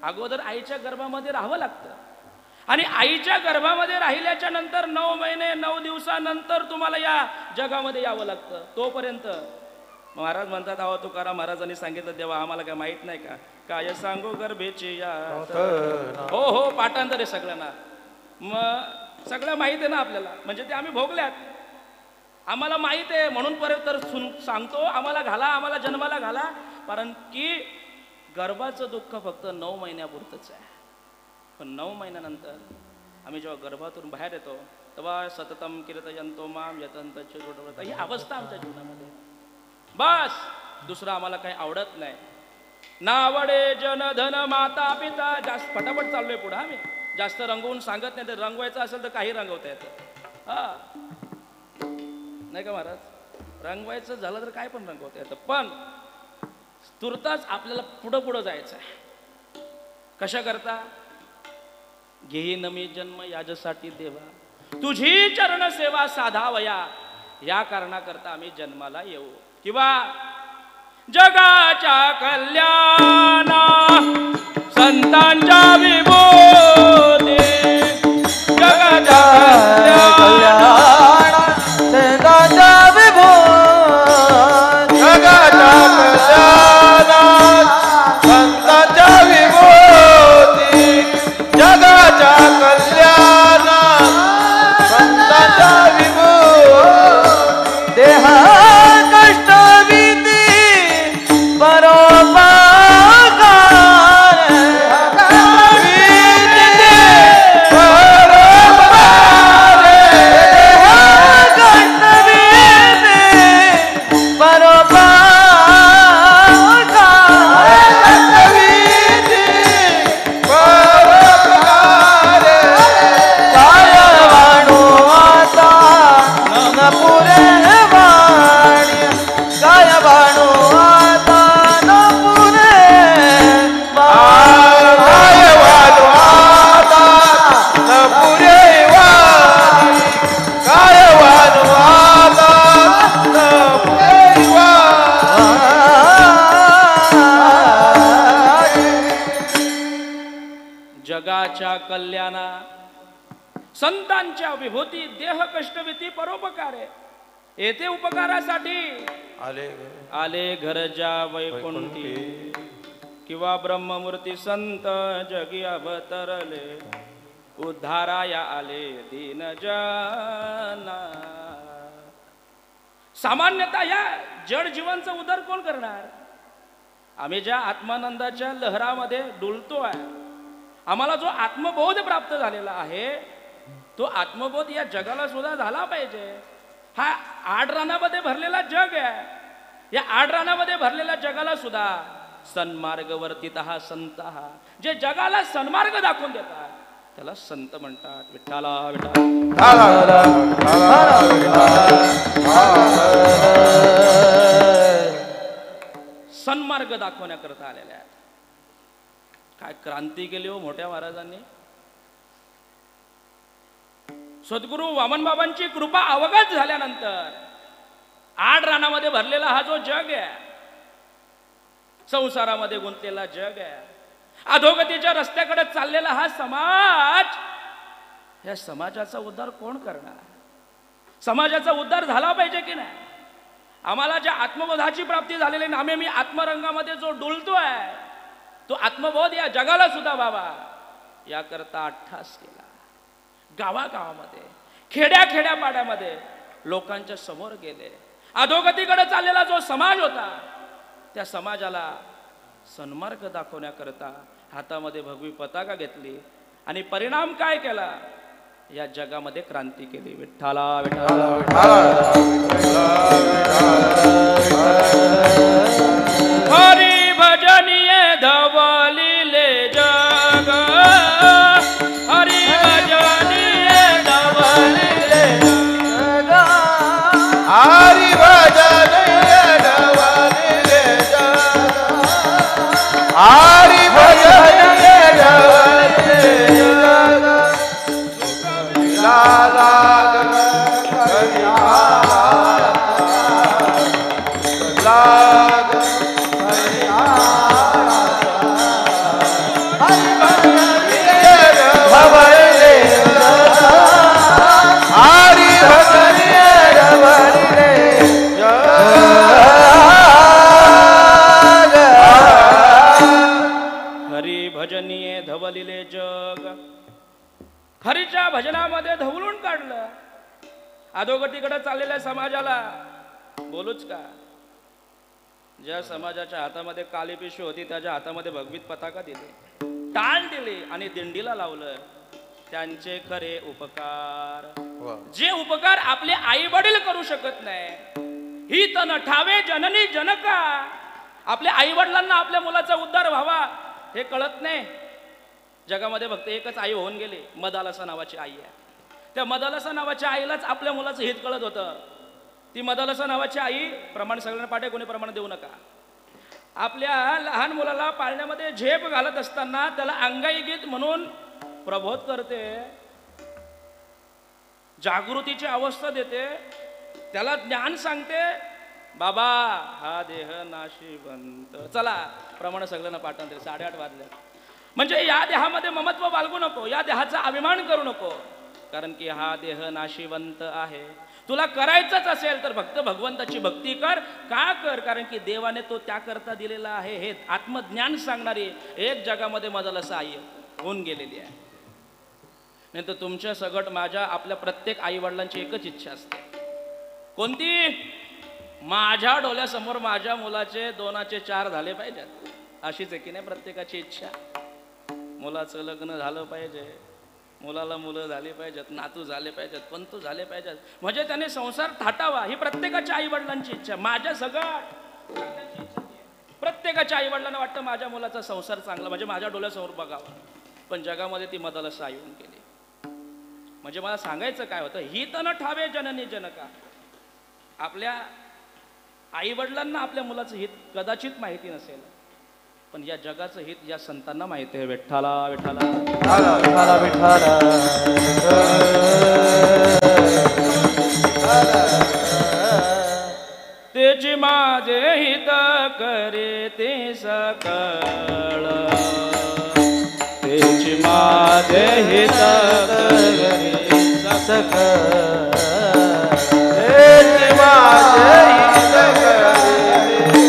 अगोदर आईच्या गर्भामध्ये राहावं लागतं आणि आईच्या गर्भामध्ये राहिल्याच्या नंतर 9 महिने 9 दिवसानंतर तुम्हाला या जगामध्ये यावं लागतं. तोपर्यंत महाराज म्हणतात, अहो तुकाराम महाराजांनी सांगितलं देवा आम्हाला काय माहित नाही का, काय सांगू गर्भेची या. हो हो पाठांतर आहे सगळ्यांना, मग सगळं माहित आहे ना आपल्याला, म्हणजे ते आम्ही भोगल्यात, आम्हाला माहित आहे म्हणून परत तर सांगतो आम्हाला घाला, आम्हाला जन्माला घाला. कारण की गर्भाचं दुःख फक्त 9 महिन्यापुरतंच आहे, पण 9 महिन्यानंतर आम्ही जेव्हा गर्भातून बाहेर येतो तेव्हा सततम कीर्तयंतो माम यतंत चिरुडव्रत, ही अवस्था आमच्या जीवनामध्ये. बस दुसरं आम्हाला काही आवडत नाही. नावडे जन धन माता पिता. जास्त फटाफट चाललोय पुढे, आम्ही जास्त रंगवून सांगत नाही. तर रंगवायचं असेल तर काही रंगवता येतं, हा नाही का महाराज? रंगवायचं झालं तर काय पण रंगवता येतं, पण तुर्ताच आपल्याला पुढं पुढं जायचं आहे. कशा करता? घेईन मी जन्म याजसाठी देवा, तुझी चरण सेवा साधावया, या कारणाकरता आम्ही जन्माला येऊ. किंवा जगाच्या कल्याणा संतांच्या विभूती, जगाच्या कल्याण संतांच्या विभूती, जगाच्या कल्याण संतांच्या विभूती, जगाच्या कल्याण संतांच्या विभूती. देहा कल्याणा संतांच्या विभूती, देह कष्टविती परोपकारे. येथे उपकारासाठी आले घरच्या वैकुंठी, किंवा ब्रह्ममूर्ती संत जगी अवतरले, उद्धाराया आले दीन जना. सामान्यतः या जड जीवांचा उद्धार कोण करणार? आम्ही ज्या आत्मानंदाच्या लहरामध्ये डुलतोय, आम्हाला जो आत्मबोध प्राप्त झालेला आहे, तो आत्मबोध या जगाला सुद्धा झाला पाहिजे. हा 8 रानामध्ये भरलेला जग आहे, या 8 रानामध्ये भरलेल्या जगाला सुद्धा सन्मार्गवर्तीत हा संत, हा जे जगाला सन्मार्ग दाखवून देतात त्याला संत म्हणतात. विठ्ठला विठ्ठला सन्मार्ग दाखवण्याकरता आलेले आहेत. काय क्रांती केली हो मोठ्या महाराजांनी. सद्गुरू वामनबाबांची कृपा अवगत झाल्यानंतर 8 रानामध्ये भरलेला हा जो जग आहे, संसारामध्ये गुंतलेला जग आहे, अधोगतीच्या रस्त्याकडे चाललेला हा समाज, या समाजाचा उद्धार कोण करणार? समाजाचा उद्धार झाला पाहिजे की नाही? आम्हाला ज्या आत्मबोधाची प्राप्ती झालेली नाही, आम्ही आत्मरंगामध्ये जो डुलतोय, तो आत्मबोध या जगाला सुद्धा व्हावा याकरता अट्टास केला. गावागावामध्ये, खेड्या पाड्यामध्ये लोकांच्या समोर गेले. अधोगतीकडे चाललेला जो समाज होता, त्या समाजाला सन्मार्ग दाखवण्याकरता हातामध्ये भगवी पताका घेतली आणि परिणाम काय केला? या जगामध्ये क्रांती केली. विठ्ठला विठ्ठला हरी भजनीय धवलिले जग, हरी भजनीय धवलिले जग, हरी हरी भजन धवलिले जग. हरीच्या भजनामध्ये धवलून काढलं. अधोगतीकडे चाललेल्या समाजाला बोलूच का. ज्या समाजाच्या हातामध्ये काली पिशवी होती त्याच्या हातामध्ये भगवीत पताका दिली, टाळ दिली आणि दिंडीला लावलं. त्यांचे खरे उपकार, जे उपकार आपले आई वडील करू शकत नाही. ही तन ठावे जननी जनका. आपल्या आई वडिलांना आपल्या मुलाचा उद्धार व्हावा हे कळत नाही. जगामध्ये फक्त एकच आई होऊन गेली, मदालसा नावाची आई आहे. त्या मदालसा नावाच्या आईलाच आपल्या मुलाचं हित कळत होतं. ती मदालसा नावाची आई, प्रमाण सगळ्यांना पाठे, कोणी प्रमाण देऊ नका. आपल्या लहान मुलाला पाळण्यामध्ये झेप घालत असताना त्याला अंगाई गीत म्हणून प्रबोध करते, जागृतीची अवस्था देते, त्याला ज्ञान सांगते. बाबा हा देह नाशिवंत. चला प्रमाण सगळ्यांना पाठांतर. 8:30 वाजले. म्हणजे या देहामध्ये ममत्व बाळगू नको, या देहाचा अभिमान करू नको, कारण की हा देह नाशिवंत आहे. तुला करायचंच असेल तर फक्त भगवंताची भक्ती कर. का कर? कारण की देवाने तो त्याकरता दिलेला आहे. हे आत्मज्ञान सांगणारी एक जगामध्ये मदालसा आई होऊन गेलेली आहे. नाही तर तुमच्या सगट माझ्या आपल्या प्रत्येक आई वडिलांची एकच इच्छा असते. कोणती? माझ्या डोळ्यासमोर माझ्या मुलाचे 2चे 4 झाले पाहिजेत. अशीच आहे की नाही प्रत्येकाची इच्छा. मुलाचं लग्न झालं पाहिजे, मुलाला मुलं झाली पाहिजेत, नातू झाले पाहिजेत, पंतू झाले पाहिजेत, म्हणजे त्याने संसार थाटावा. ही प्रत्येकाच्या आई वडिलांची इच्छा. माझ्या सगळं प्रत्येकाच्या आई वडिलांना वाटतं माझ्या मुलाचा संसार चांगला, म्हणजे माझ्या डोळ्यासमोर बघावा. पण जगामध्ये ती मदालसा येऊन गेली. म्हणजे मला सांगायचं काय होतं, ही तन ठावे जननी जनका. आपल्या आई वडिलांना आपल्या मुलाचं हित कदाचित माहिती नसेल, पण या जगाचं हित या संतांना माहिती आहे. विठ्ठला विठ्ठला विठ्ठला विठ्ठला. तेची माझे हित करे ते सकळ. तेची माझे हित करे सकळ. तेची माझे हित करे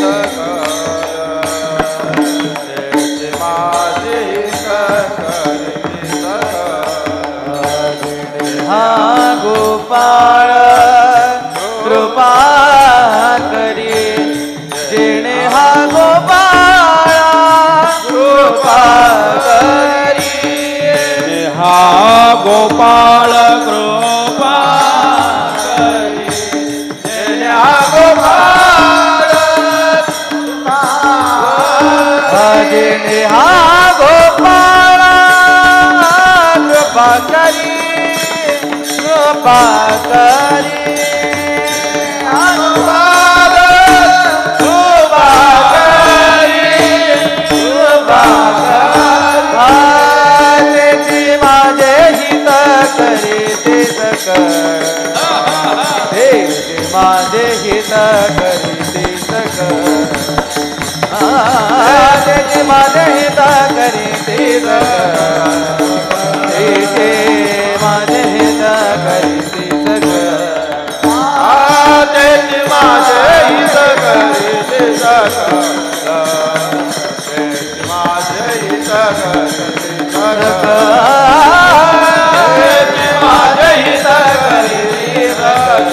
हा गोपाळ कृपा करी. जेणे हा गोपाळ कृपा करी. हा गोपाळ कृपा करी. जेणे हा गोपाळ जेणे हा गोपाळ कृपा करी. कृपा करी. माझे हित करी ते सकळ. माझे हित करी ते सकळ. माझे हित करी ते सकळ. माझे हित करी ते सकळ. माझे हित करी ते सकळ. माझे हित करी ते सकळ. माझे हित करी ते सकळ.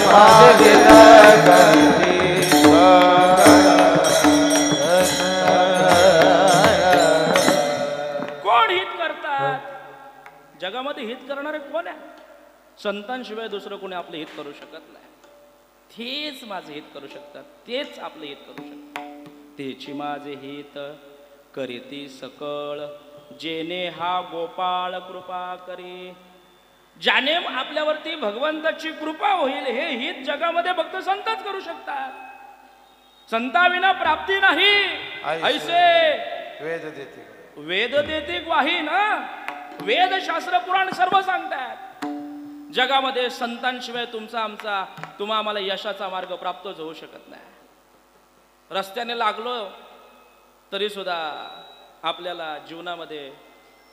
माझे हित करी जगामध्ये हित करणारे कोण आहे? संतांशिवाय दुसरं कोणी आपलं हित करू शकत नाही. तेच माझे हित करू शकतात, तेच आपलं हित करू शकतात. तेची माझे हित करीती सकळ. जेने हा गोपाळ कृपा करी. ज्याने आपल्यावरती भगवंताची कृपा होईल हे हित जगामध्ये फक्त संतच करू शकतात. संताविना प्राप्ती नाही ऐसे वेद देते वेद देते ग्वाही ना. वेद शास्त्र पुराण सर्व सांगतात. जगामध्ये संतांशिवाय तुमचा आमचा तुम्हा आम्हाला यशाचा मार्ग प्राप्तच होऊ शकत नाही. रस्त्याने लागलो तरी सुद्धा आपल्याला जीवनामध्ये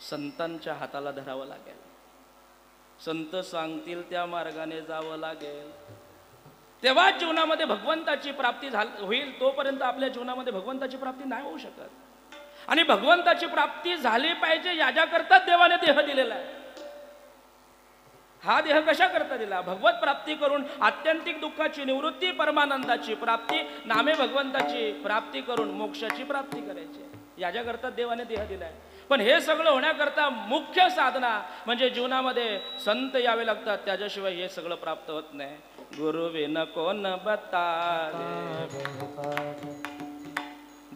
संतांच्या हाताला धरावं लागेल. संत सांगतील त्या मार्गाने जावं लागेल. तेव्हा जीवनामध्ये भगवंताची प्राप्ती होईल. तोपर्यंत आपल्या जीवनामध्ये भगवंताची प्राप्ती नाही होऊ शकत. आणि भगवंताची प्राप्ती झाली पाहिजे याच्याकरता देवाने देह दिलेला आहे. हा देह कशा करता दिला? भगवत प्राप्ती करून आत्यंतिक दुःखाची निवृत्ती, परमानंदाची प्राप्ती, नामे भगवंताची प्राप्ती करून मोक्षाची प्राप्ती करायची याच्याकरता देवाने देह दिलाय. पण हे सगळं होण्याकरता मुख्य साधना म्हणजे जीवनामध्ये संत यावे लागतात. त्याच्याशिवाय हे सगळं प्राप्त होत नाही. गुरु विन कोण बताये,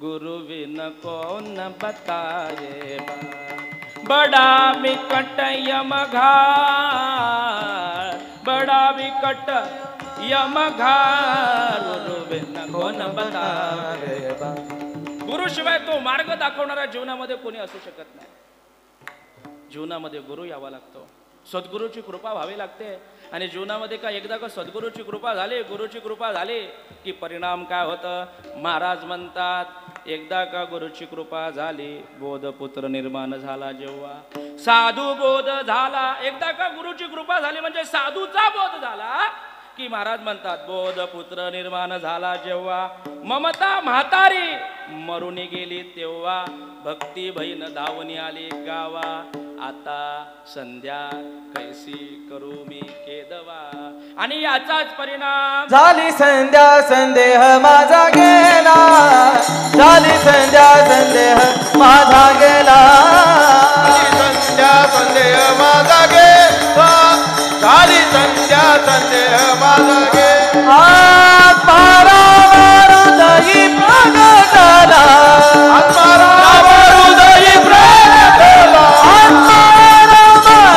गुरु विन कोण बताये, बडा बिकट यमघाट, बडा बिकट यमघाट, गुरु बिन कोण बताये. गुरुशिवाय तो मार्ग दाखवणारा जीवनामध्ये कोणी असू शकत नाही. जीवनामध्ये गुरु यावा लागतो. सद्गुरूची कृपा व्हावी लागते. आणि जीवनामध्ये का एकदा का सद्गुरूची कृपा झाली, गुरुची कृपा झाली की परिणाम काय होतं? महाराज म्हणतात एकदा का गुरुची कृपा झाली, बोधपुत्र निर्माण झाला जेव्हा, साधू बोध झाला. एकदा का गुरुची कृपा झाली म्हणजे साधूचा बोध झाला की महाराज म्हणतात बोधपुत्र निर्माण झाला जेव्हा, ममता म्हातारी मरुनी गेली तेव्हा, भक्ती बहीण धावणी आली गावा, आता संध्या कैसी करू मी केदवा. आणि याचाच परिणाम झाली संध्या संदेह माझा गेला, झाली संध्या संदेह माझा गेला, संध्या संदेह माझा गेला, झाली संध्या संदेह माझा गेला. आत्माराम हृदयी प्रगटला, आत्माराम हृदयी प्रगटला, आत्माराम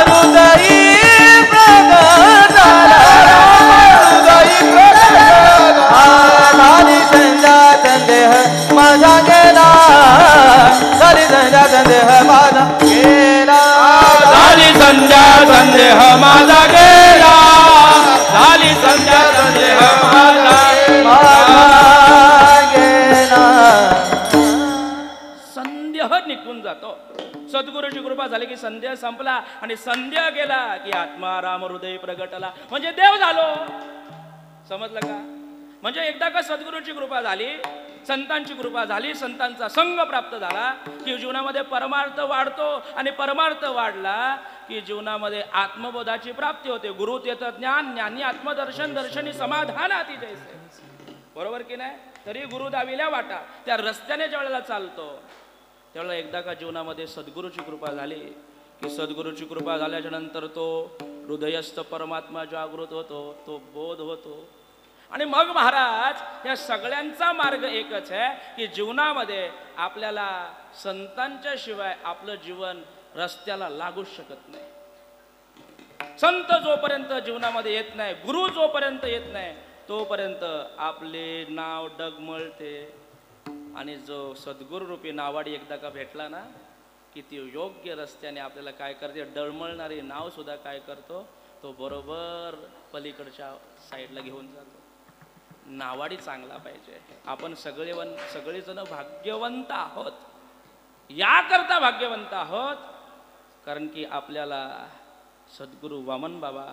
हृदयी प्रगटला, हृदयी प्रगटला. झाली संध्या संदेह माझा गेला, झाली संध्या संदेह माझा गेला, झाली संध्या संदेह माझा गेला, झाली संध्या संदेह माझा गेला. संदेह निघून जातो. सद्गुरूची कृपा झाली की संदेह संपला आणि संदेह गेला की आत्माराम हृदय प्रगटला म्हणजे देव झालो. समजलं का? म्हणजे एकदा का सद्गुरूची कृपा झाली, संतांची कृपा झाली, संतांचा संग प्राप्त झाला की जीवनामध्ये परमार्थ वाढतो. आणि परमार्थ वाढला की जीवनामध्ये आत्मबोधाची प्राप्ती होते. गुरु तेथ ज्ञान, ज्ञानी आत्मदर्शन, दर्शनी समाधान अति जैसे. बरोबर की नाही? तरी गुरु दाविल्या वाटा. त्या रस्त्याने ज्या वेळेला चालतो त्यावेळेला एकदा का जीवनामध्ये सद्गुरूची कृपा झाली की सद्गुरूची कृपा झाल्याच्या नंतर तो हृदयस्थ परमात्मा जागृत होतो, तो बोध होतो. आणि मग महाराज या सगळ्यांचा मार्ग एकच आहे की जीवनामध्ये आपल्याला संतांच्या शिवाय आपलं जीवन रस्त्याला लागूच शकत नाही. संत जोपर्यंत जीवनामध्ये येत नाही, गुरु जोपर्यंत येत नाही तोपर्यंत आपले नाव डगमळते. आणि जो सद्गुरू रूपी नावाडी एकदा का भेटला ना की ती योग्य रस्त्याने आपल्याला काय करते, डळमळणारे नाव सुद्धा काय करतो, तो बरोबर पलीकडच्या साईडला घेऊन जातो. नावाडी चांगला पाहिजे. आपण सगळेजण भाग्यवंत आहोत. याकरता भाग्यवंत आहोत कारण की आपल्याला सद्गुरू वामन बाबा,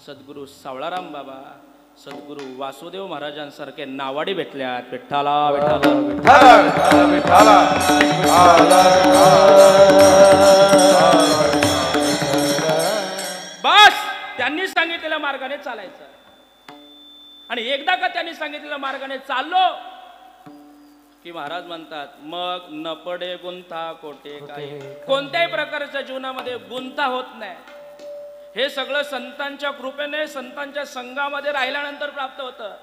सद्गुरू सावळाराम बाबा, सद्गुरू वासुदेव महाराजांसारखे नावाडी भेटल्यात. विठ्ठला विठ्ठला विठ्ठला विठ्ठला बस त्यांनी सांगितलेल्या मार्गाने चालायचं. आणि एकदा का त्यांनी सांगितलेल्या मार्गाने चाललो की महाराज म्हणतात मग न पडे गुंता कोटे काही. कोणत्याही प्रकारच्या जीवनामध्ये गुंता होत नाही. हे सगळं संतांच्या कृपेने, संतांच्या संघामध्ये राहिल्यानंतर प्राप्त होतं.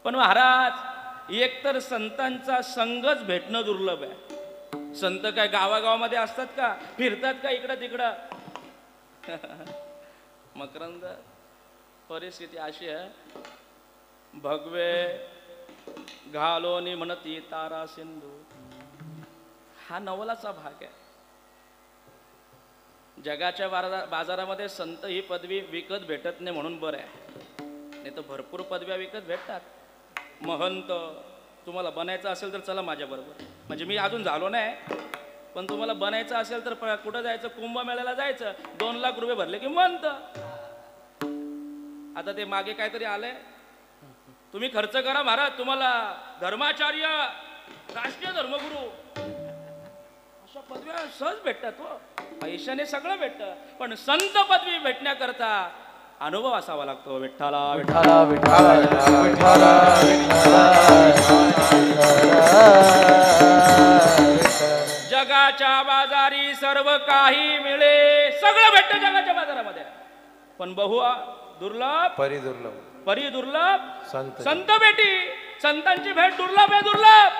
पण महाराज एकतर संतांचा संघच भेटणं दुर्लभ आहे. संत काय गावागावामध्ये असतात का, फिरतात का इकडं तिकडं? मकरंद परिस्थिती अशी आहे, भगवे घालोनी म्हणती तारा सिंधू. हा नवलाचा भाग आहे. जगाच्या बाजारामध्ये संत ही पदवी विकत भेटत नाही म्हणून बरं आहे, नाही तर भरपूर पदव्या विकत भेटतात. महंत तुम्हाला बनायचं असेल तर चला माझ्याबरोबर. म्हणजे मी अजून झालो नाही, पण तुम्हाला बनायचं असेल तर कुठं जायचं? कुंभमेळ्याला जायचं. 2 लाख रुपये भरले की महंत. आता ते मागे काहीतरी आलंय, तुम्ही खर्च करा महाराज, तुम्हाला धर्माचार्य, राष्ट्रीय धर्मगुरू अशा पदव्या सहज भेटतात. हो, पैशाने सगळं भेटतं, पण संत पदवी भेटण्याकरता अनुभव असावा लागतो. विठ्ठला विठ्ठला विठ्ठला विठ्ठला जगाच्या बाजारी सर्व काही मिळे, सगळं भेटतं जगाच्या बाजारामध्ये, पण बहु दुर्लभ, परी दुर्लभ संत भेटी. संतांची भेट दुर्लभ आहे, दुर्लभ,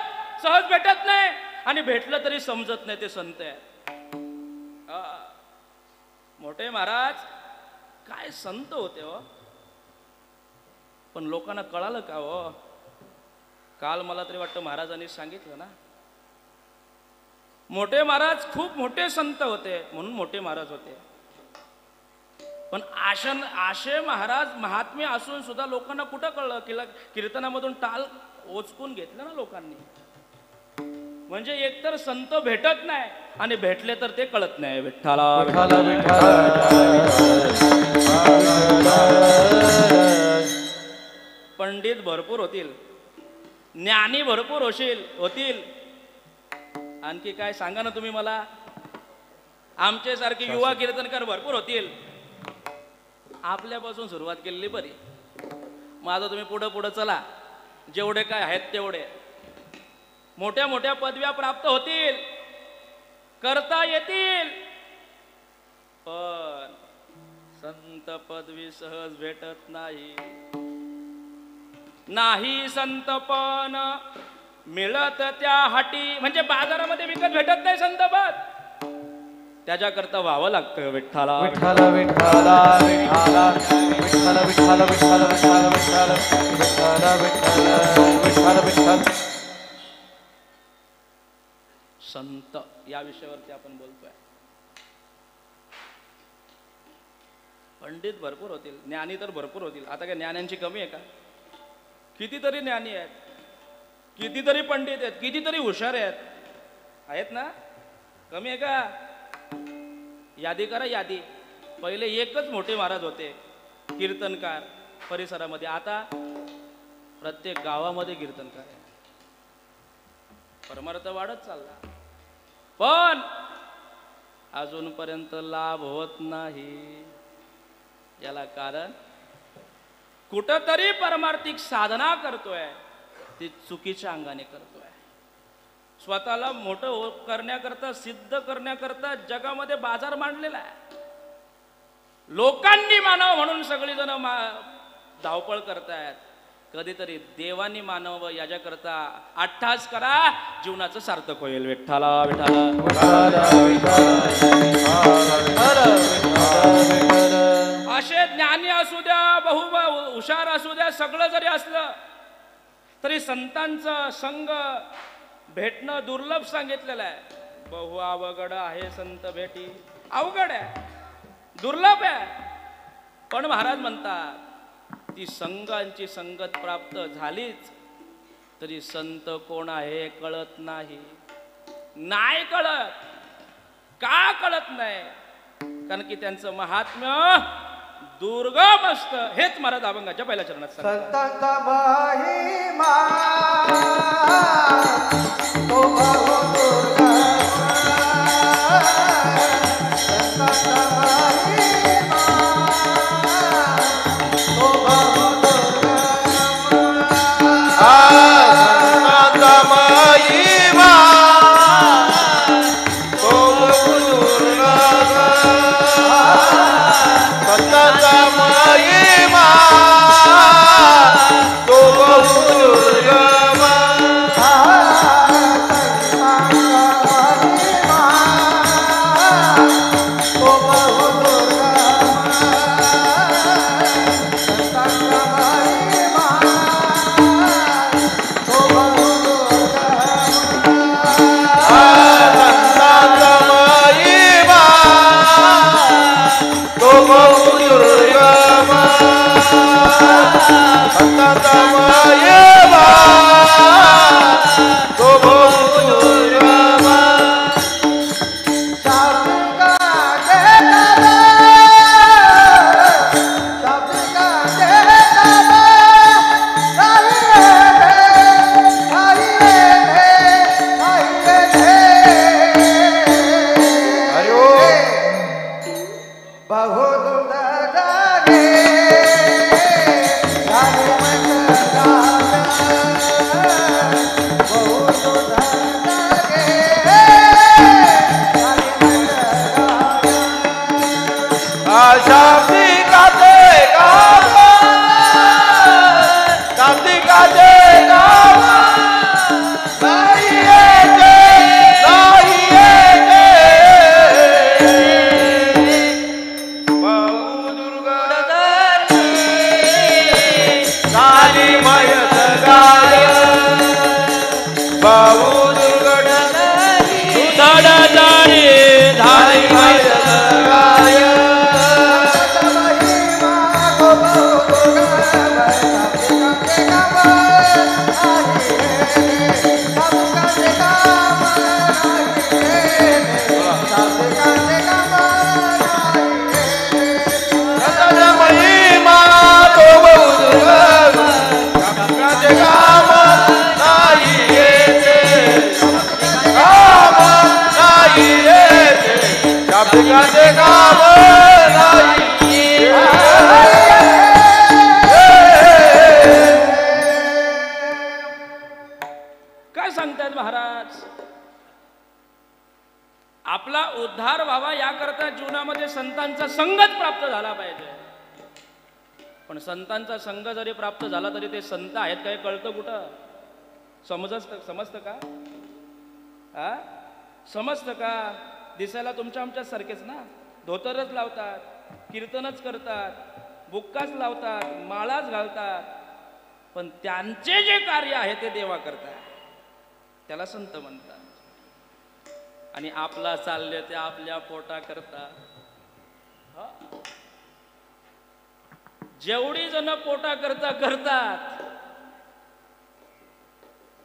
सहज भेटत नाही, आणि भेटलं तरी समजत नाही ते संत आहे. मोठे महाराज काय संत होते हो, पण लोकांना कळालं का हो? काल मला तरी वाटतं महाराजांनी सांगितलं ना, मोठे महाराज खूप मोठे संत होते म्हणून मोठे महाराज होते. पण आशे महाराज महात्मे असून सुद्धा लोकांना कुठं कळलं? कीर्तनामधून टाल ओचकून घेतलं ना लोकांनी. म्हणजे एकतर संत भेटत नाही, आणि भेटले तर ते कळत नाही. विठ्ठला पंडित भरपूर होतील, ज्ञानी भरपूर होतील, आणखी काय सांगा ना तुम्ही मला? आमचे सारखे युवा कीर्तनकार भरपूर होतील. आपल्यापासून सुरुवात केलेली बरी. माझं तुम्ही पुढं चला, जेवढे काय आहेत तेवढे. मोठ्या मोठ्या पदव्या प्राप्त होतील, करता येतील, पण संत पदवी सहज भेटत नाही. नाही संतपण मिळत त्या हाटी. म्हणजे बाजारामध्ये विकत भेटत नाही संतपद, त्याच्याकरता व्हावं लागतं. विठ्ठला विठ्ठला विठ्ठला विठ्ठला विठ्ठला विठ्ठला विठ्ठला विठ्ठला विठ्ठला विठ्ठला विठ्ठला. संत या विषयावरती आपण बोलतोय. पंडित भरपूर होतील, ज्ञानी तर भरपूर होतील. आता काय ज्ञानांची कमी आहे का? कितीतरी ज्ञानी आहेत, कितीतरी पंडित आहेत, कितीतरी हुशार आहेत ना? कमी आहे का? यादी करा, यादी. पहिले एकच मोठे महाराज होते कीर्तनकार परिसरामध्ये, आता प्रत्येक गावामध्ये कीर्तनकार आहे. परमार्थ वाढत चालला, पण अजूनपर्यंत लाभ होत नाही. याला कारण कुठंतरी परमार्थिक साधना करतोय, ती चुकीच्या अंगाने करतोय. स्वतःला मोठं करण्याकरता, सिद्ध करण्याकरता जगामध्ये बाजार मांडलेला आहे. लोकांनी मानावं म्हणून सगळेजण धावपळ करतायत. कधीतरी देवानी मानव याच्याकरता अट्टास करा, जीवनाचं सार्थक होईल. विठ्ठला विठ्ठला. असे ज्ञानी असू द्या, बहु हुशार असू द्या, सगळं जरी असलं तरी संतांचं संग भेटणं दुर्लभ सांगितलेलं आहे. बहु अवघड आहे संत भेटी. अवघड आहे, दुर्लभ आहे. पण महाराज म्हणतात ती संघांची संगत प्राप्त झालीच तरी संत कोण आहे कळत नाही. नाही कळत. का कळत नाही? कारण की त्यांचं महात्म्य दुर्गम असतं. हेच महाराज अभंगाच्या पहिल्या चरणात संतांचा महिमा तो बहु दुर्गम. संतांचा महिमा तो बहु दुर्गम. संतांचा महिमा तो बहु दुर्गम. संतांचा महिमा तो बहु दुर्गम. संतांचा महिमा तो बहुदुर्लभ शब्दाचे काम नाही येते काम नाही येते शब्दाचे काम नाही काय सांगतायत महाराज? आपला उद्धार व्हावा याकरता जीवनामध्ये संतांचा संगच प्राप्त झाला पाहिजे. पण संतांचा संग जरी प्राप्त झाला तरी ते संत आहेत काय कळतं कुठं? समजतं का? हा समजतं का? दिसायला तुमच्या आमच्या सारखेच ना, धोतरच लावतात, कीर्तनच करतात, बुक्काच लावतात, माळाच घालतात, पण त्यांचे जे कार्य आहे ते देवा करतात, त्याला संत म्हणतात. आणि आपला चालले ते आपल्या पोटा करता. जेवढी जण पोटा करता करतात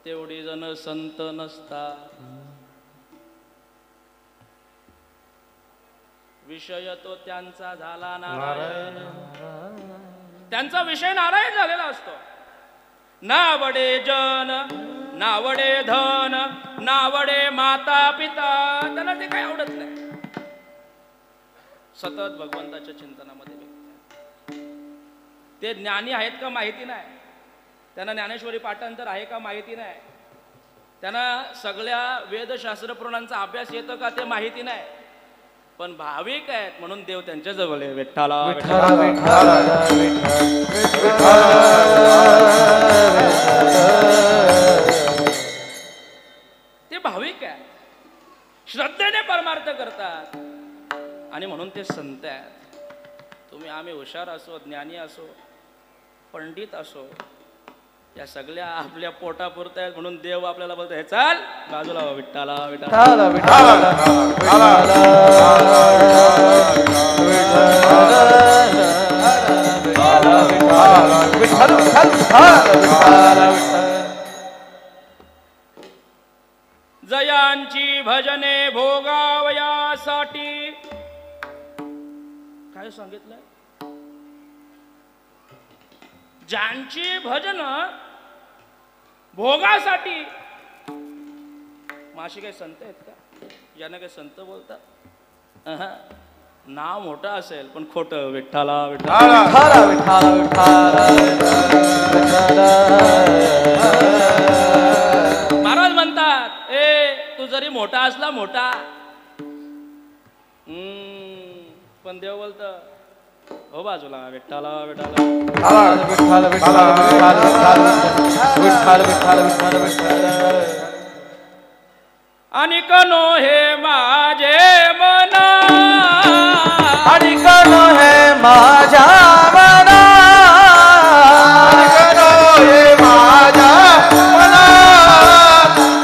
तेवढी जण संत नसतात. विषय तो त्यांचा झाला नारायण. त्यांचा विषय नारायण झालेला असतो. नावडे जन, नावडे धन, नावडे माता पिता, त्यांना ते काही आवडत नाही. सतत भगवंताच्या चिंतनामध्ये ते ज्ञानी आहेत का माहिती नाही, त्यांना ज्ञानेश्वरी पाठांतर आहे का माहिती नाही, त्यांना सगळ्या वेदशास्त्र पुराणांचा अभ्यास येतो का ते माहिती नाही, पण भाविक आहेत म्हणून देव त्यांच्या जवळ आहे. विठ्ठला ते भाविक आहेत, श्रद्धेने परमार्थ करतात आणि म्हणून ते संत आहेत. तुम्ही आम्ही हुशार असो, ज्ञानी असो, पंडित असो, या सगळ्या आपल्या पोटापुरत आहेत म्हणून देव आपल्याला बोलतो, हे चाल बाजूला हो, विठ्ठला विठ्ठला जयांची भजने भोगावयासाठी. काय सांगितलं? ज्यांची भजन भोगासाठी. माशी काही संत आहेत का ज्यांना काही संत बोलतात? नाव मोठं असेल पण खोटं. विठ्ठला विठ्ठला महाराज म्हणतात, तू जरी मोठा असला मोठा, पण देव बोलतं हो बाजूला. विठ्ठला विठ्ठला आणि कनो हे माझे मना, आणि कनो हे माझ्या मना, आणि कनो हे माझ्या मना,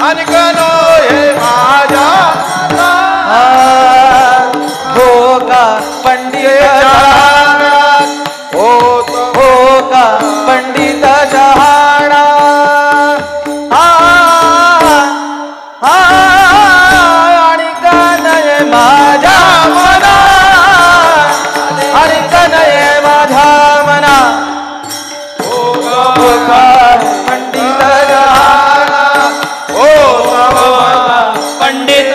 आणि कनो हे माझ्या हो का पंडित हो का पंडित जहाणा. आणि कनये माझ्या मना, आणि कनये माझ्या मना, हो का पंडित जहाणा, हो पंडित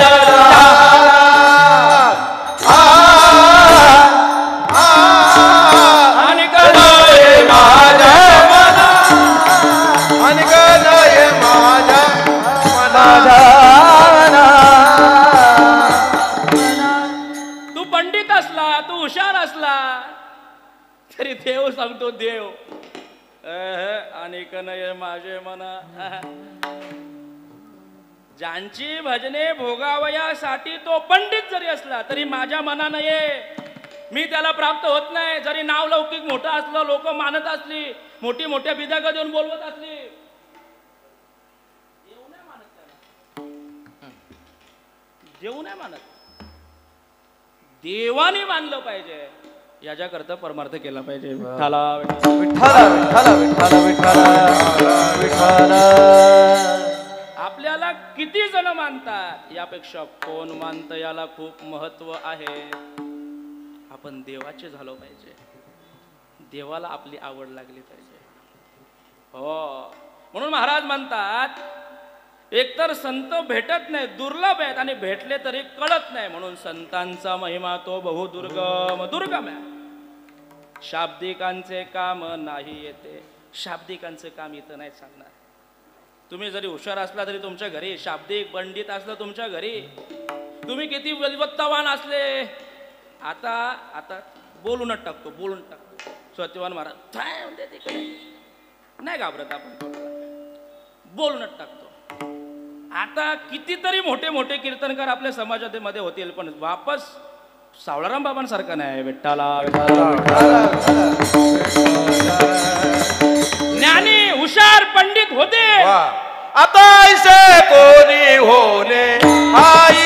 तरी देव सांगतो देव आणि कनये माझे मना. ज्यांची भजने भोगावयासाठी तो पंडित जरी असला तरी माझ्या मनानं ये, मी त्याला प्राप्त होत नाही. जरी नाव लौकिक मोठं असलं, लोक मानत असली, मोठी मोठ्या बिदागा देऊन बोलवत असली, देव नाही मानत त्याला. देव नाही मानत, देवाने मानलं पाहिजे. याच्याकरता परमार्थ केला पाहिजे. विठ्ठला विठ्ठला विठ्ठला विठ्ठला विठ्ठला विठ्ठला. आपल्याला महाराजांना किती जण मानतात यापेक्षा कोण मानतं याला खूप महत्व आहे. आपण देवाचे झालो पाहिजे, देवाला आपली आवड लागली पाहिजे. हो, म्हणून महाराज म्हणतात एकतर संत भेटत नाही, दुर्लभ आहेत, आणि भेटले तरी कळत नाही. म्हणून संतांचा महिमा तो बहुदुर्गम दुर्गम आहे. शाब्दिकांचे काम नाही येते. शाब्दिकांचे काम इथं नाही सांगणार. तुम्ही जरी हुशार असला तरी तुमच्या घरी, शाब्दिक पंडित असलं तुमच्या घरी, तुम्ही किती विद्वत्तावान असले, आता आता बोलूनच टाकतो, बोलून टाकतो. सत्यवान महाराज काय म्हणते तिकडे, नाही घाबरत आपण, बोलूनच टाकतो. आता कितीतरी मोठे मोठे कीर्तनकार आपल्या समाजामध्ये होतील, पण वापस सावळाराम बाबांसारखा नाही. विठ्ठला ज्ञानी हुशार पंडित होते. आता ऐसे कोणी होणे आई,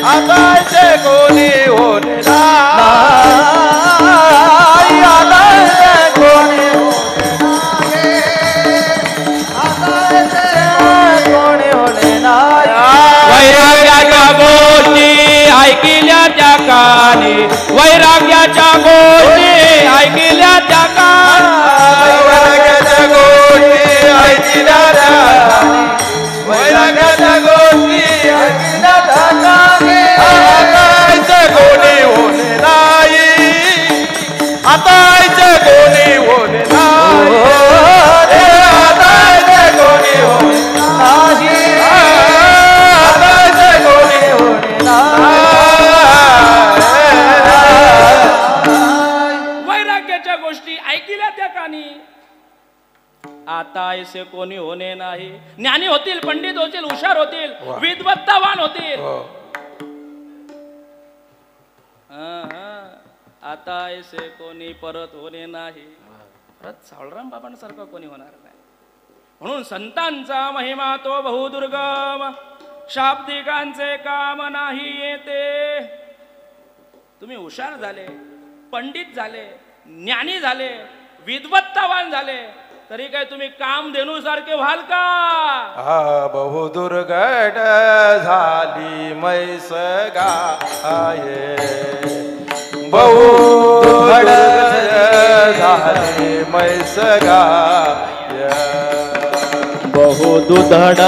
आता ऐसे कोणी होणे नाही, आता ऐसे कोणी होणे नाही. वैराग्याच्या गोष्टी ऐकल्या त्या कानी, वैराग्याच्या गोष्टी ऐकल्या त्या कानी, वैराग्याच्या गोष्टी ऐकल्या त्या कानी, वैराग्याच्या गोष्टी ऐकल्या त्या कानी. आता ऐसे कोणी होणे नाही, आता ऐसे कोणी होणे नाही, आता ऐसे कोणी होणे नाही, आता ऐसे कोणी होणे नाही. वैराग्याच्या गोष्टी ऐकल्या त्या कानी, आता ऐसे कोणी होणे नाही. ज्ञानी होतील, पंडित होतील, हुशार होतील, विद्वत्तावान होतील. आता ऐसे कोणी परत होणे नाही. परत सावळराम बाबांसारखा कोणी होणार नाही. म्हणून संतांचा महिमा तो बहुदुर्गम, शाब्दिकांचे काम नाही येते. तुम्ही हुशार झाले, पंडित झाले, ज्ञानी झाले, विद्वत्तावान झाले, तरी काय तुम्ही कामधेनू सारखे व्हाल का? बहुदुर्घट झाली मैस गाये, बहुदुर्घट झाली मैस गाय, बहुदुधड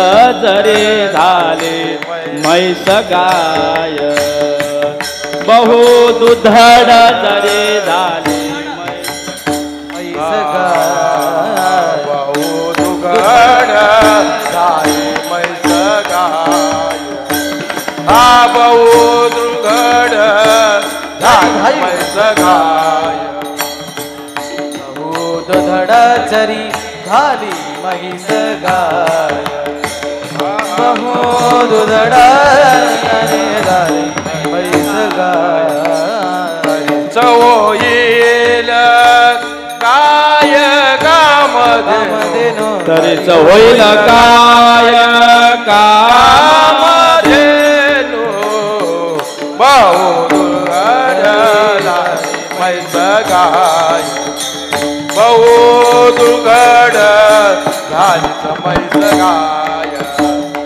जरी झाले मैस गाय, बहुदुधड जरी झाले मैस गाय, बहुदुर्घट झाली मैस गाय, हा बहुदुर्घट झाली मैस गाय, बहुदुधड जरी झाली म्हैस गाय, बहुदुधड झाली म्हैस गाय. होईल काय कामधेनु, तरीच होईल काय कामधेनु, बहुदुर्घट झाली मैस गाय, बहुदुर्घट झाली मैस गाय,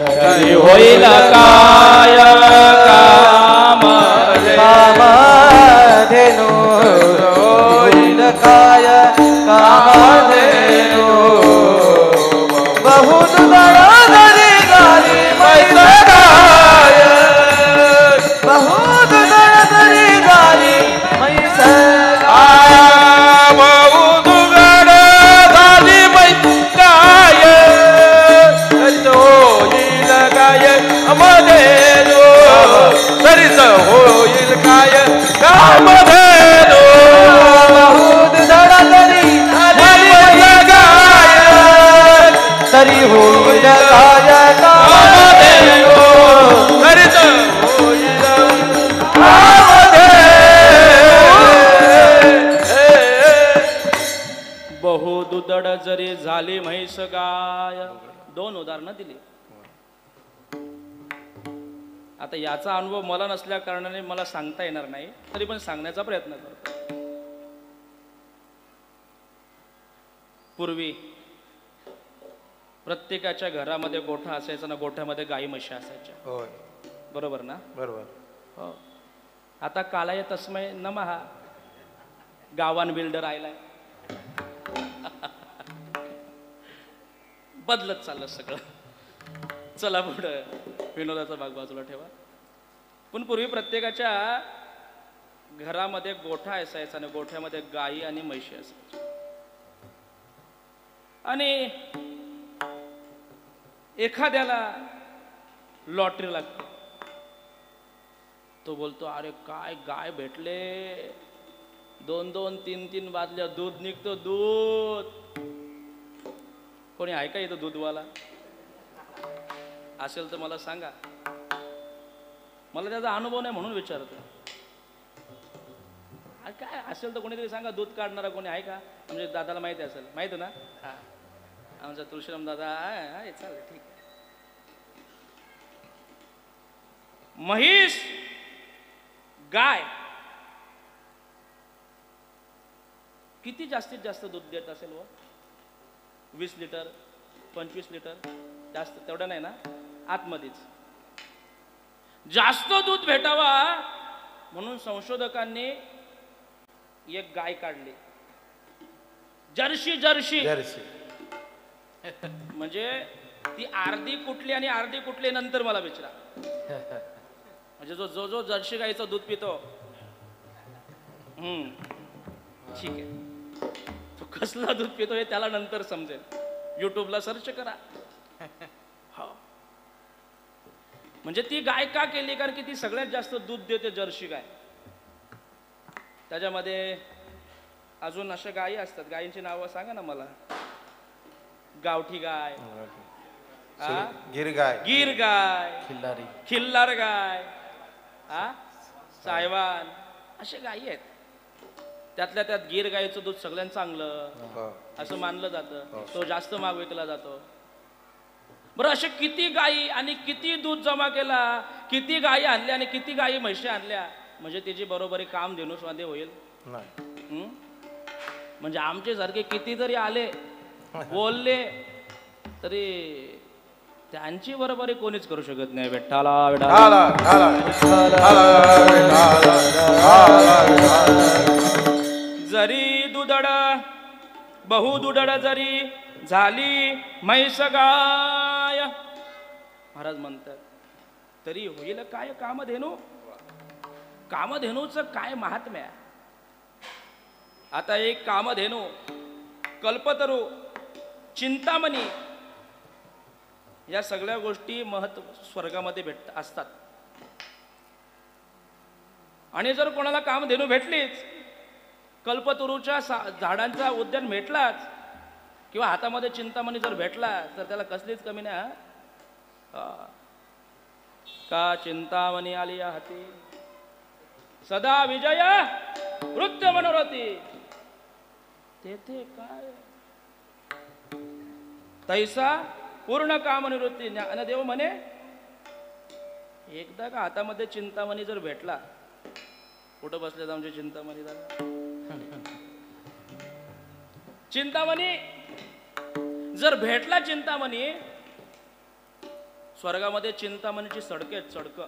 तरी होईल काय कामधेनु, होईल काय कामधेनु, बहुदुधड जरी झाली म्हैस गाय, बहुदुधड जरी झाली म्हैस गाय, बहुदुर्घट झाली मैस गाय, तरीच होईल काय कामधेनु, तरीच होईल काय कामधेनु, बहुदुधड जरी झाली म्हैस गाय, तरी होईल काय कामधेनु, तरीच होईल कामधेनु. बहुदुधड जरी झाली म्हैस गाय. दोन उदाहरणं दिली. आता याचा अनुभव मला नसल्या कारणाने मला सांगता येणार नाही, तरी पण सांगण्याचा प्रयत्न करतो. पूर्वी प्रत्येकाच्या घरामध्ये गोठा असायचा ना, गोठ्यामध्ये गाई म्हशी असायच्या. होय बरोबर ना? बरोबर. हो. आता कालाय तस्मै नमः, गावान बिल्डर आयलाय. बदलत चाललं सगळं. चला पुढं, विनोदाचा भाग बाजूला ठेवा. पण पूर्वी प्रत्येकाच्या घरामध्ये गोठा असायचा आणि गोठ्यामध्ये गाई आणि म्हशी असायच्या. आणि एखाद्याला लॉटरी लागते, तो बोलतो अरे काय गाय भेटले, 2-2, 3-3 बादल्या दूध निघतो दूध. कोणी आहे का इथं दूधवाला? असेल तर मला सांगा, मला त्याचा अनुभव नाही म्हणून विचारतो. काय असेल तर कोणीतरी सांगा, दूध काढणारा कोणी आहे का? म्हणजे दादाला माहिती असेल, माहिती ना? हा, आमचा तुळशीराम दादा आहे. चालेल, ठीक आहे. म्हैस, गाय किती जास्तीत जास्त दूध देत असेल? व 20 लिटर 25 लिटर, जास्त तेवढं नाही ना? आतमध्येच जास्त दूध भेटावा म्हणून संशोधकांनी एक गाय काढली, जर्सी. जर्सी म्हणजे ती अर्धी कुठली आणि अर्धी कुठली नंतर मला विचारा. म्हणजे जो जो जर्सी गाईचं दूध पितो, ठीक आहे, तो कसला दूध पितो हे त्याला नंतर समजेल. युट्यूबला सर्च करा. हो, म्हणजे ती गाय का केली? कारण की ती सगळ्यात जास्त दूध देते, जर्सी गाय. त्याच्यामध्ये अजून अशा गायी असतात, गायींची नावं सांगा ना मला. गावठी गाय, गिर गाय, खिल्लारी, खिल्लार गाय, सायवान, अशा गायी आहेत. त्यातल्या त्यात गिर गायीचं दूध सगळ्यांत चांगलं असं मानलं जातं. तो जास्त महाग विकला जातो. बरं, असे किती गायी आणि किती दूध जमा केला, किती गायी आणल्या आणि किती गायी म्हशी आणल्या, म्हणजे त्याची बरोबरी काम धेनुस्वादे होईल? म्हणजे आमचे सारखे किती जरी आले बोलले तरी त्यांची बरोबरी कोणीच करू शकत नाही. विठ्ठला जरी दुधड बहु दुधड जरी झाली म्हैस गाय, महाराज म्हणतात, तरी होईल काय कामधेनू. कामधेनूचं काय महात्म्य आहे? आता एक कामधेनू, कल्पतरू, चिंतामणी, या सगळ्या गोष्टी महत्व स्वर्गामध्ये असतात. आणि जर कोणाला कामधेनू भेटलीच, कल्पतरूच्या झाडांचा उद्यान भेटलाच, किंवा हातामध्ये चिंतामणी जर भेटला, तर त्याला कसलीच कमी नाही. का चिंतामणी आली या हाती, सदा विजय वृत्य मनोरथी, तेथे काय तैसा पूर्ण काम निवृत्ती. ज्ञानदेव म्हणे, एकदा का हातामध्ये चिंतामणी जर भेटला, कुठं बसले आमचे चिंतामणी दादा? चिंतामणी जर भेटला, चिंतामणी, स्वर्गामध्ये चिंतामणीची सडके सडक,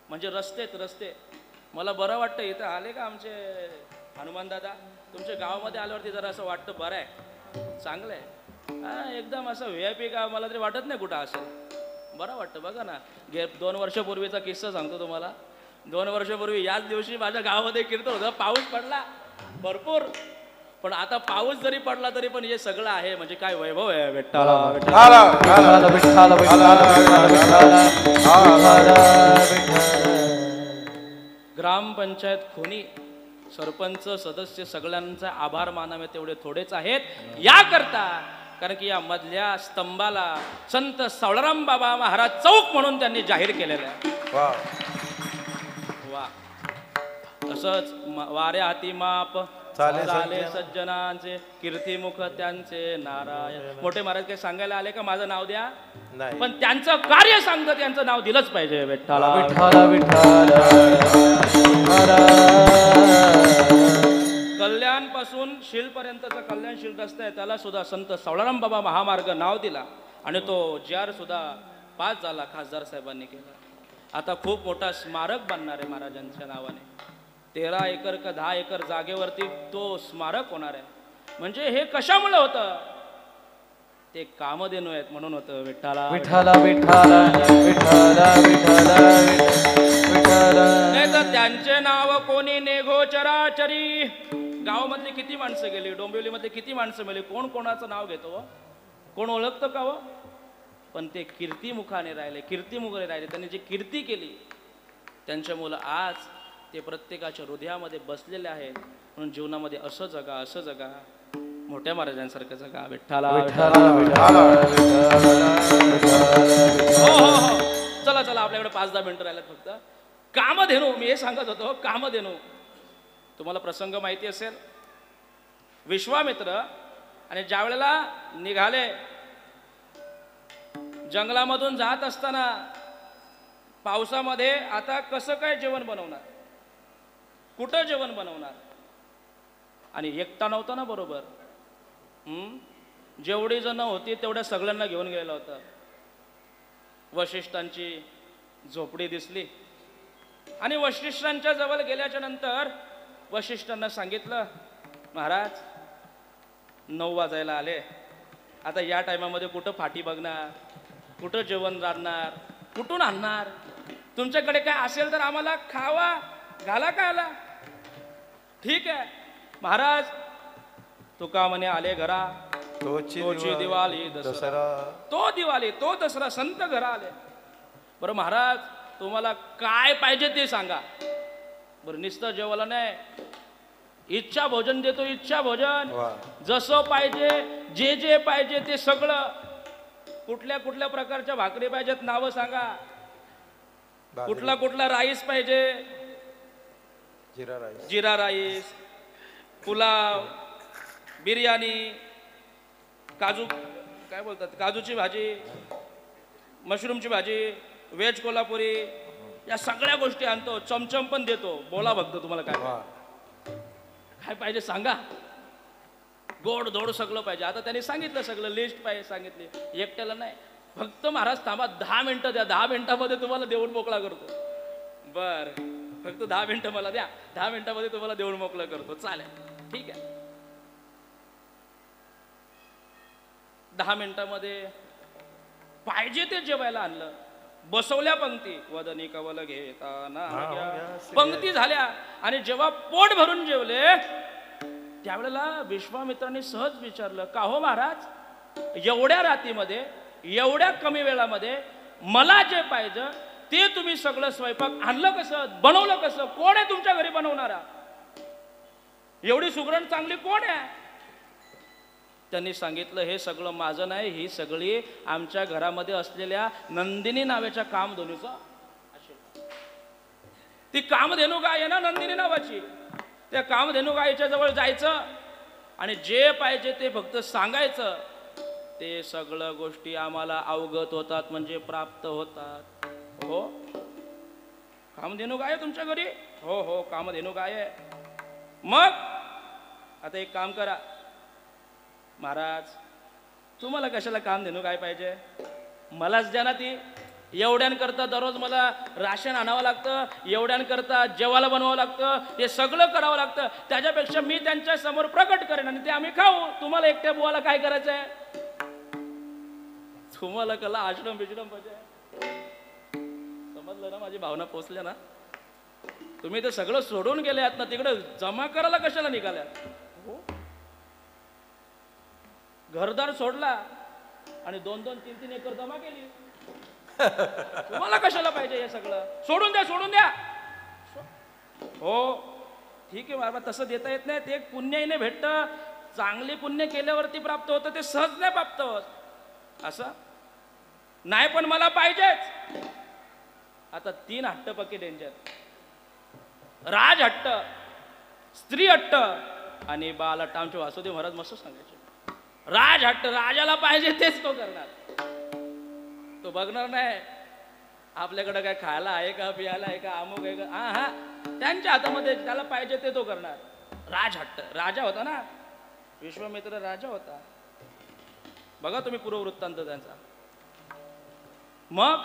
म्हणजे रस्ते. मला बरं वाटतं इथं आले का आमचे हनुमान दादा. तुमच्या गावामध्ये आल्यावरती जरा असं वाटतं बरं आहे, चांगलं आहे. एकदम असं VIP गाव मला तरी वाटत नाही कुठं असेल. बरं वाटतं. बघा ना, 2 वर्षापूर्वीचा किस्सा सांगतो तुम्हाला. 2 वर्षापूर्वी याच दिवशी माझ्या गावामध्ये कीर्तन होतं. पाऊस पडला भरपूर, पण आता पाऊस जरी पडला तरी पण हे सगळं आहे. म्हणजे काय वैभव आहे. ग्रामपंचायत खोनी, सरपंच, सदस्य सगळ्यांचा आभार मानावे तेवढे थोडेच आहेत. या करता कारण की या मधल्या स्तंभाला संत सावळाराम बाबा महाराज चौक म्हणून त्यांनी जाहीर केलेलं आहे. वा. तसंच वाऱ्या हाती माप चाले सज्जनांचे, कीर्तिमुख त्यांचे नारायण. मोठे महाराज काही सांगायला आले का माझं नाव द्या? पण त्यांचं कार्य सांगतं, त्यांचं नाव दिलंच पाहिजे. विठ्ठला विठ्ठला विठ्ठल. कल्याणपासून शीलपर्यंतचा कल्याणशील रस्ता आहे त्याला सुद्धा संत सावळाराम बाबा महामार्ग नाव दिला आणि तो JR सुद्धा पास झाला, खासदार साहेबांनी केला. आता खूप मोठा स्मारक बनणार आहे महाराजांच्या नावाने. 13 एकर का 10 एकर जागेवरती तो स्मारक होणार आहे. म्हणजे हे कशामुळे होतं? ते कामधेनू आहेत म्हणून होतं. विठ्ठला विठ्ठला विठ्ठला विठ्ठला विठ्ठला विठ्ठला. नाही तर त्यांचे नाव कोणी नेघो चराचरी. गावामधली किती माणसं गेली, डोंबिवलीमध्ये किती माणसं मिळली, कोण कोणाचं नाव घेतो, कोण ओळखतं का? पण ते कीर्तिमुखाने राहिले, कीर्तिमुखाने राहिले. त्यांनी जी कीर्ती केली त्यांच्या मुलं आज ते प्रत्येकाच्या हृदयामध्ये बसलेले आहेत. म्हणून जीवनामध्ये असं जगा, असं जगा, मोठ्या महाराजांसारखं जगा. विठ्ठला विठ्ठला विठ्ठला हो हो हो. चला चला, आपल्याकडे 5-10 मिनिटं राहिल्यात फक्त. कामधेनू, मी हे सांगत होतो, कामधेनू. तुम्हाला प्रसंग माहिती असेल, विश्वामित्र आणि ज्या वेळेला निघाले जंगलामधून जात असताना पावसामध्ये आता कसं काय जेवण बनवणार, कुठं जेवण बनवणार, आणि एकटा नव्हता ना बरोबर. जेवढी जण होती तेवढ्या सगळ्यांना घेऊन गेलेलं होतं. वशिष्ठांची झोपडी दिसली आणि वशिष्ठांच्या जवळ गेल्याच्या नंतर वशिष्ठांना सांगितलं, महाराज 9 वाजायला आले, आता या टायमामध्ये कुठं फाटी बघणार, कुठं जेवण राहणार, कुठून आणणार, तुमच्याकडे काय असेल तर आम्हाला खावा घाला खायला. ठीक आहे महाराज. तुका म्हणे आले घरा, तोची दिवाळी दसरा, तो दिवाळी तो दसरा, संत घरा आले. बरं महाराज, तुम्हाला काय पाहिजे ते सांगा. बरं नुसतं जेवायला नाही, इच्छा भोजन देतो, इच्छा भोजन, जसं पाहिजे, जे जे पाहिजे ते सगळं. कुठल्या कुठल्या प्रकारच्या भाकरी पाहिजेत नावं सांगा, कुठला कुठला राईस पाहिजे, जिरा राईस, पुलाव, बिर्याणी, काजू काय बोलतात, काजूची भाजी, मशरूमची भाजी, व्हेज कोल्हापुरी, या सगळ्या गोष्टी आणतो. चमचम पण देतो. बोला बघतो तुम्हाला काय काय पाहिजे सांगा. गोड धोड सगळं पाहिजे. आता त्यांनी सांगितलं सगळं, लिस्ट पाहिजे सांगितली. एकट्याला नाही, फक्त महाराज थांबा 10 मिनिटं द्या, 10 मिनिटामध्ये तुम्हाला देऊन मोकळा करतो. बर, फक्त 10 मिनिटं मला द्या, 10 मिनिटामध्ये तुम्हाला देऊन मोकळा करतो. चालेल, ठीक आहे. 10 मिनिटामध्ये पाहिजे ते जेवायला आणलं. बसवल्या पंक्ती, वदनी कवल घेताना पंक्ती झाल्या. आणि जेव्हा पोट भरून जेवले त्यावेळेला विश्वामित्रांनी सहज विचारलं, का हो महाराज, एवढ्या रातीमध्ये, एवढ्या कमी वेळामध्ये मला जे पाहिजे ते तुम्ही सगळं स्वयंपाक आणलं कसं, बनवलं कसं, कोण आहे तुमच्या घरी बनवणारा, एवढी सुगरण चांगली कोण आहे? त्यांनी सांगितलं, हे सगळं माझं नाही, ही सगळी आमच्या घरामध्ये असलेल्या नंदिनी नावाच्या कामधेनूचा. ती कामधेनू गाय आहे ना नंदिनी नावाची, त्या कामधेनू गायच्या जवळ जायचं आणि जे पाहिजे ते फक्त सांगायचं. ते सगळं गोष्टी आम्हाला अवगत होतात, म्हणजे प्राप्त होतात. हो, कामधेनू गाय आहे तुमच्या घरी? हो हो, कामधेनू गाय आहे. मग आता एक काम करा महाराज, तुम्हाला कशाला कामधेनू गाय पाहिजे? मलाच द्या ना ती. एवढ्यांकरता दररोज मला राशन आणावं लागतं, एवढ्यांकरता जेवायला बनवावं लागतं, हे सगळं करावं लागतं. त्याच्यापेक्षा मी त्यांच्या समोर प्रकट करेन आणि ते आम्ही खाऊ. तुम्हाला एकट्या बुवाला काय करायचं आहे? तुम्हाला कला आश्रम बिश्रम पाहिजे. समजलं ना, माझी भावना पोचल्या ना? तुम्ही ते सगळं सोडून गेले आहात ना, तिकडे जमा करायला कशाला निघाल्या? हो, घरदार सोडला आणि 2-2, 3-3 एकर जमा केली. तुम्हाला कशाला पाहिजे हे सगळं? सोडून द्या, सोडून द्या. हो ठीक आहे बाबा, तसं देता येत नाही. ते एक पुण्याने भेटतं, चांगली पुण्य केल्यावरती प्राप्त होतं, ते सहज नाही प्राप्त होत. असं नाही, पण मला पाहिजेच. आता 3 हट्ट पक्के डेंजर: राज हट्ट, स्त्री हट्ट आणि बाल हट्ट. आमचे वासुदेव महाराज मस्त सांगायचे, राज हट्ट, राजाला पाहिजे तेच तो करणार, तो बघणार नाही आपल्याकडे काय खायला आहे का, पियाला आहे का, अमुक आहे का. हा, त्यांच्या हातामध्ये त्याला पाहिजे ते तो करणार. राजहट्ट, राजा होता ना, विश्वामित्र राजा होता. बघा तुम्ही पूर्ववृत्तांत त्यांचा. मग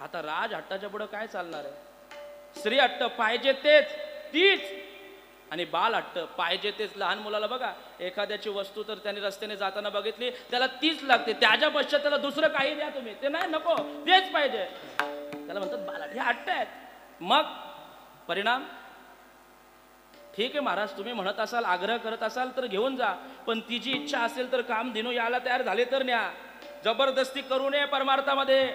आता राजहट्टाच्या पुढे काय चालणार आहे? स्त्री हट्ट पाहिजे तेच तीच, आणि बाल हट्ट पाहिजे तेच. लहान मुलाला बघा, एखाद्याची वस्तू तर त्याने रस्त्याने जाताना बघितली, त्याला तीच लागते, त्याच्या पश्चात त्याला दुसरं काही द्या तुम्ही, ते नाही, नको, तेच पाहिजे, त्याला म्हणतात बाल हट्ट. हे हट्ट आहेत. मग परिणाम ठीक आहे महाराज, तुम्ही म्हणत असाल, आग्रह करत असाल तर घेऊन जा, पण तिची इच्छा असेल तर काम दिनू यायला तयार झाले तर न्या, जबरदस्ती करू नये परमार्थामध्ये.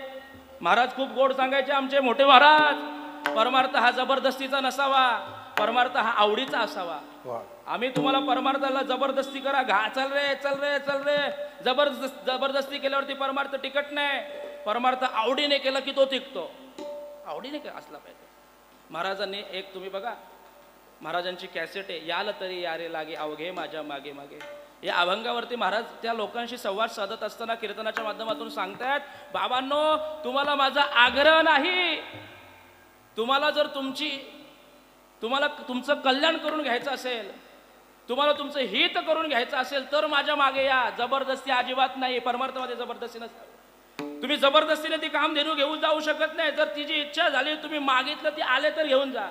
महाराज खूप गोड सांगायचे आमचे मोठे महाराज, परमार्थ हा जबरदस्तीचा नसावा, परमार्थ हा आवडीचा असावा. आम्ही तुम्हाला परमार्थाला जबरदस्ती करा, चल रे चल रे चल रे, जबरदस्ती केल्यावरती परमार्थ टिकत नाही. परमार्थ आवडीने केला की तो टिकतो, आवडीने असला पाहिजे. महाराजांनी एक तुम्ही बघा, महाराजांची कॅसेट आहे, याल तरी यारे लागे अवघे माझ्या मागे मागे. या अभंगावरती महाराज त्या लोकांशी संवाद साधत असताना कीर्तनाच्या माध्यमातून सांगतायत, बाबांनो तुम्हाला माझा आग्रह नाही, तुम्हाला जर तुम्हाला तुमचं कल्याण करून घ्यायचं असेल, तुम्हाला तुमचं हित करून घ्यायचं असेल तर माझ्या मागे या. जबरदस्ती अजिबात नाही, परमार्थामध्ये जबरदस्ती नसते. तुम्ही जबरदस्तीने ती काम धेनू घेऊन जाऊ शकत नाही. जर तिची इच्छा झाली, तुम्ही मागितलं, ती आले तर घेऊन जा.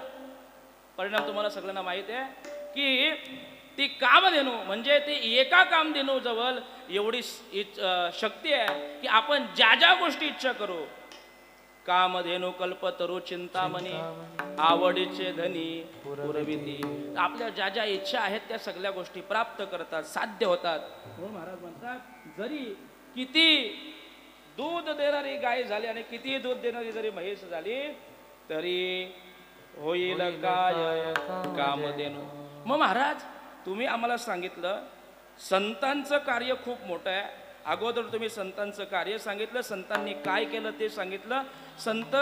परिणाम तुम्हाला सगळ्यांना माहित आहे की ती कामधेनू म्हणजे ती एका कामधेनू जवळ एवढी शक्ती आहे की आपण ज्या ज्या गोष्टी इच्छा करू, कामधेनू कल्पतरू चिंतामणी आवडीचे धनी पुरविती, आपल्या ज्या ज्या इच्छा आहेत त्या सगळ्या गोष्टी प्राप्त करतात, साध्य होतात. म्हणून महाराज म्हणतात, जरी किती दूध देणारी गाय झाली आणि किती दूध देणारी जरी म्हैस झाली तरी होईल काय कामधेनू. मग महाराज तुम्ही आम्हाला सांगितलं संतांचं कार्य खूप मोठं आहे. अगोदर तुम्ही संतांचं कार्य सांगितलं, संतांनी काय केलं ते सांगितलं. संत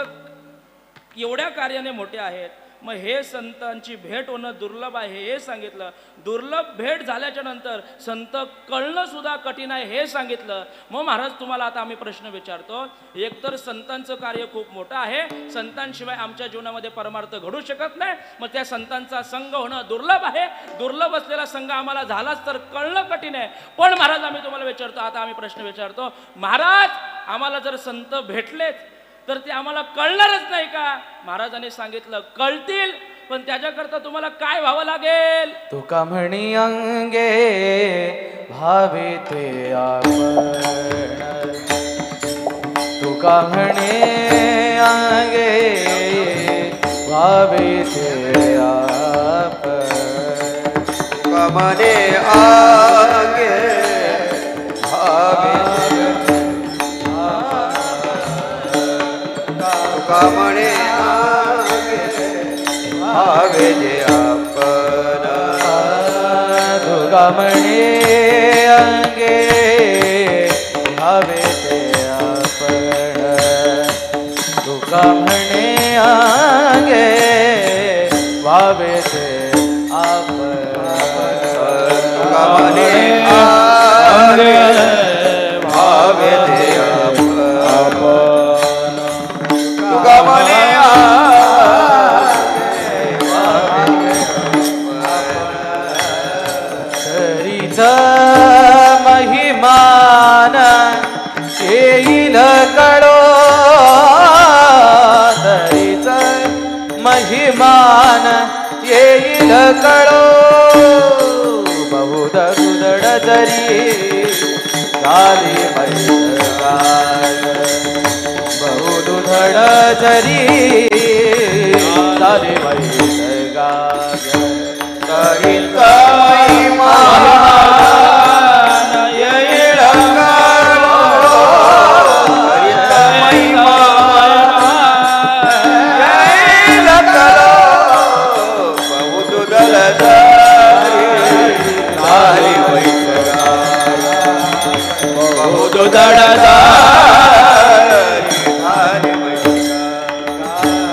एवढ्या कार्याने मोठे आहेत, मग हे संतांची भेट होणं दुर्लभ आहे हे सांगितलं. दुर्लभ भेट झाल्याच्या नंतर संत कळणं सुद्धा कठीण आहे हे सांगितलं. मग महाराज तुम्हाला आता आम्ही प्रश्न विचारतो. एकतर संतांचं कार्य खूप मोठं आहे, संतांशिवाय आमच्या जीवनामध्ये परमार्थ घडू शकत नाही, मग त्या संतांचा संग होणं दुर्लभ आहे. दुर्लभ असलेला संघ आम्हाला झालाच तर कळणं कठीण आहे. पण महाराज आम्ही तुम्हाला विचारतो, आता आम्ही प्रश्न विचारतो, महाराज आम्हाला जर संत भेटलेच तर ते आम्हाला कळणारच नाही का? महाराजांनी सांगितलं कळतील, पण त्याच्याकरता तुम्हाला काय व्हावं लागेल? तुका म्हणी अंगे भावे ते आपण, तुका म्हणे अंगे भावे ते आपण, तुका म्हणे अंगे भावे म्हणे भावे जे आपण, तुका म्हणे अंगे भावे ते आपण, तुका म्हणे अंगे भावे ते आपण, तुका म्हणे अंगे भावे ते आपण, तुका म्हणे तरीच महिमान येईल कळो, तरीच महिमान येईल कळो, बहुत गुदड जरी झाली मैदान, बहुत धड जरी झाली मैदान, तरीच महिमान येईल कळो, तरीच महिमान येईल कळो, बहुत धड जरी झाली मैदान, बहुत धड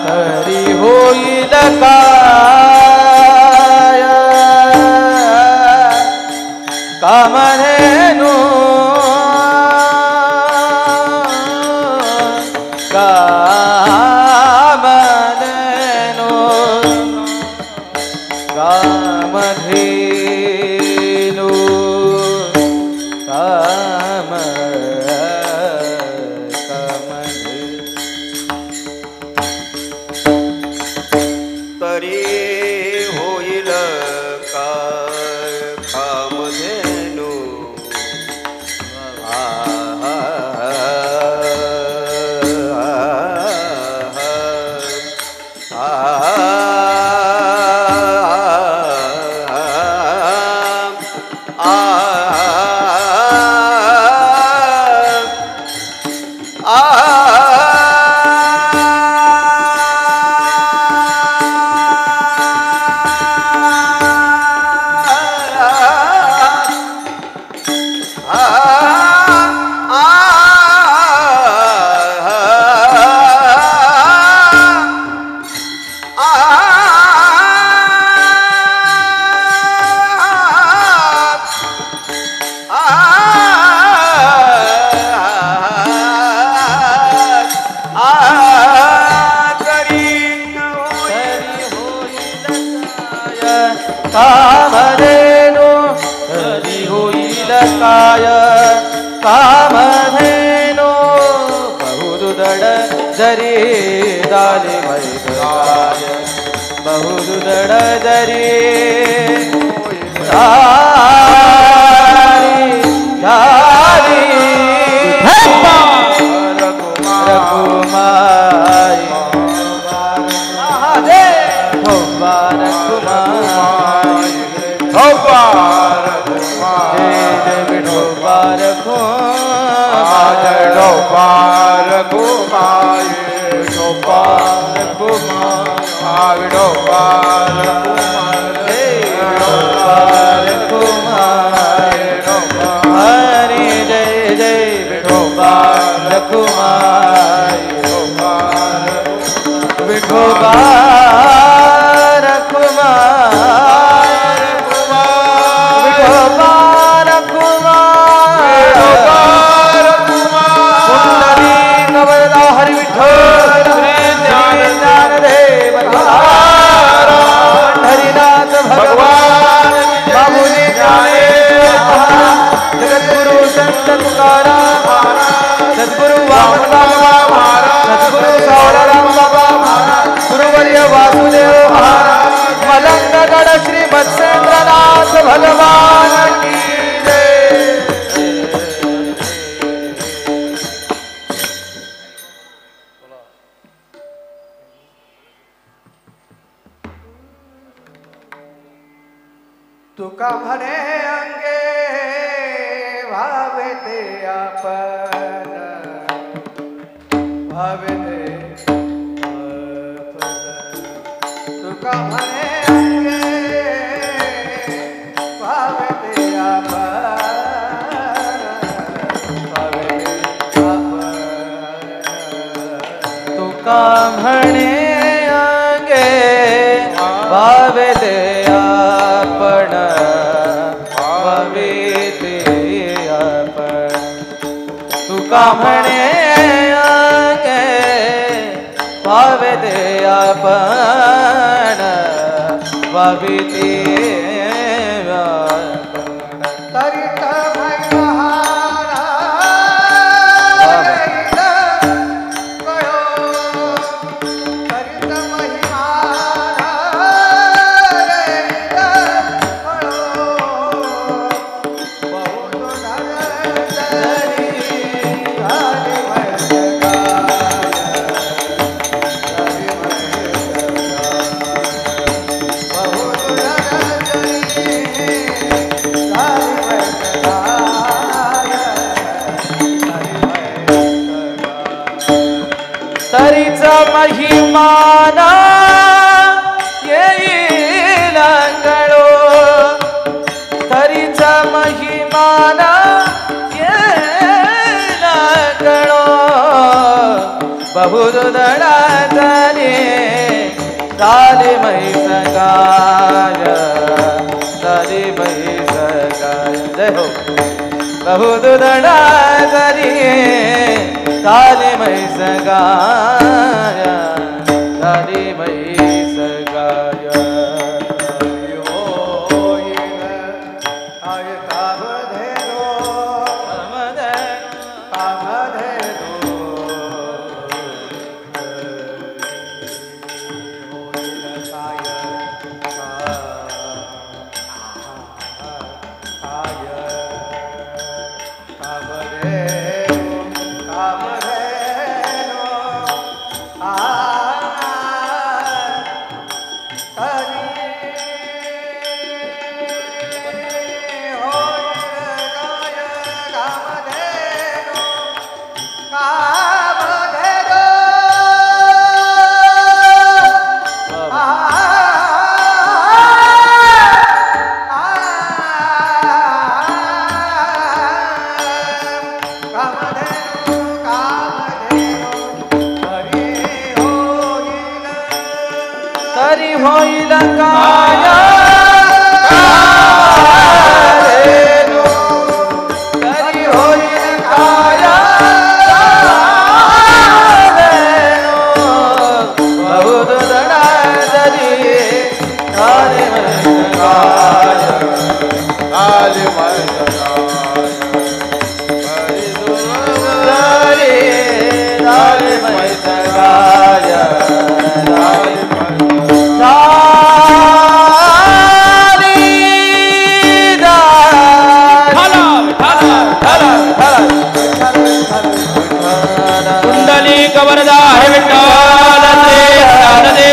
तरी होईल काय कामधेनू, कामधेनू, कामधेनू तरी होईल काय कामधेनु कामधेनु तरी होईल काय कामधेनु बहुदुदड जरी दाली मैदाय बहुदुदड जरी दाली रघुमाई महादेव हरि जय जय विठोबार कुमार विठोबार कुमार विठोबार कुमार कुंडली कवरदा हरि विठ्ठल ज्ञानदेव हरिनाथ भगवान बाबूजी जगद्गुरु संत तुकाराम सद्गुरु वामन बाबा सद्गुरु सावराम बाबा गुरुवर्य वासुदेव महाराज मलंगगड श्री मत्स्येंद्रनाथ भगवान की जय। तुका म्हणे अंगे भावे ते आपण भावे ते तुका म्हणे अंगे भावे ते आपण भावे ते आपण तुका म्हणे अंगे भावे ते आपण भावे ते आपण तुका म्हणे अंगे भावे ते आपण भावे ते आपण तरी तरीचा महिमान येईल गळो तरीचा महिमान येईल गळो बहुदुदडा तरी ताली म्हैस गाय ताली म्हैस गाय जय हो बहुदुदडा तरी ताली म्हैस गाय ताली म्हैस गाय काय तरी होईल काय तरी होईल काय बहुत दडा तरी झाले काय आले मैसगाय झाले मैसगाय कुंडली कवरदा हे विठ्ठल ते ज्ञान दे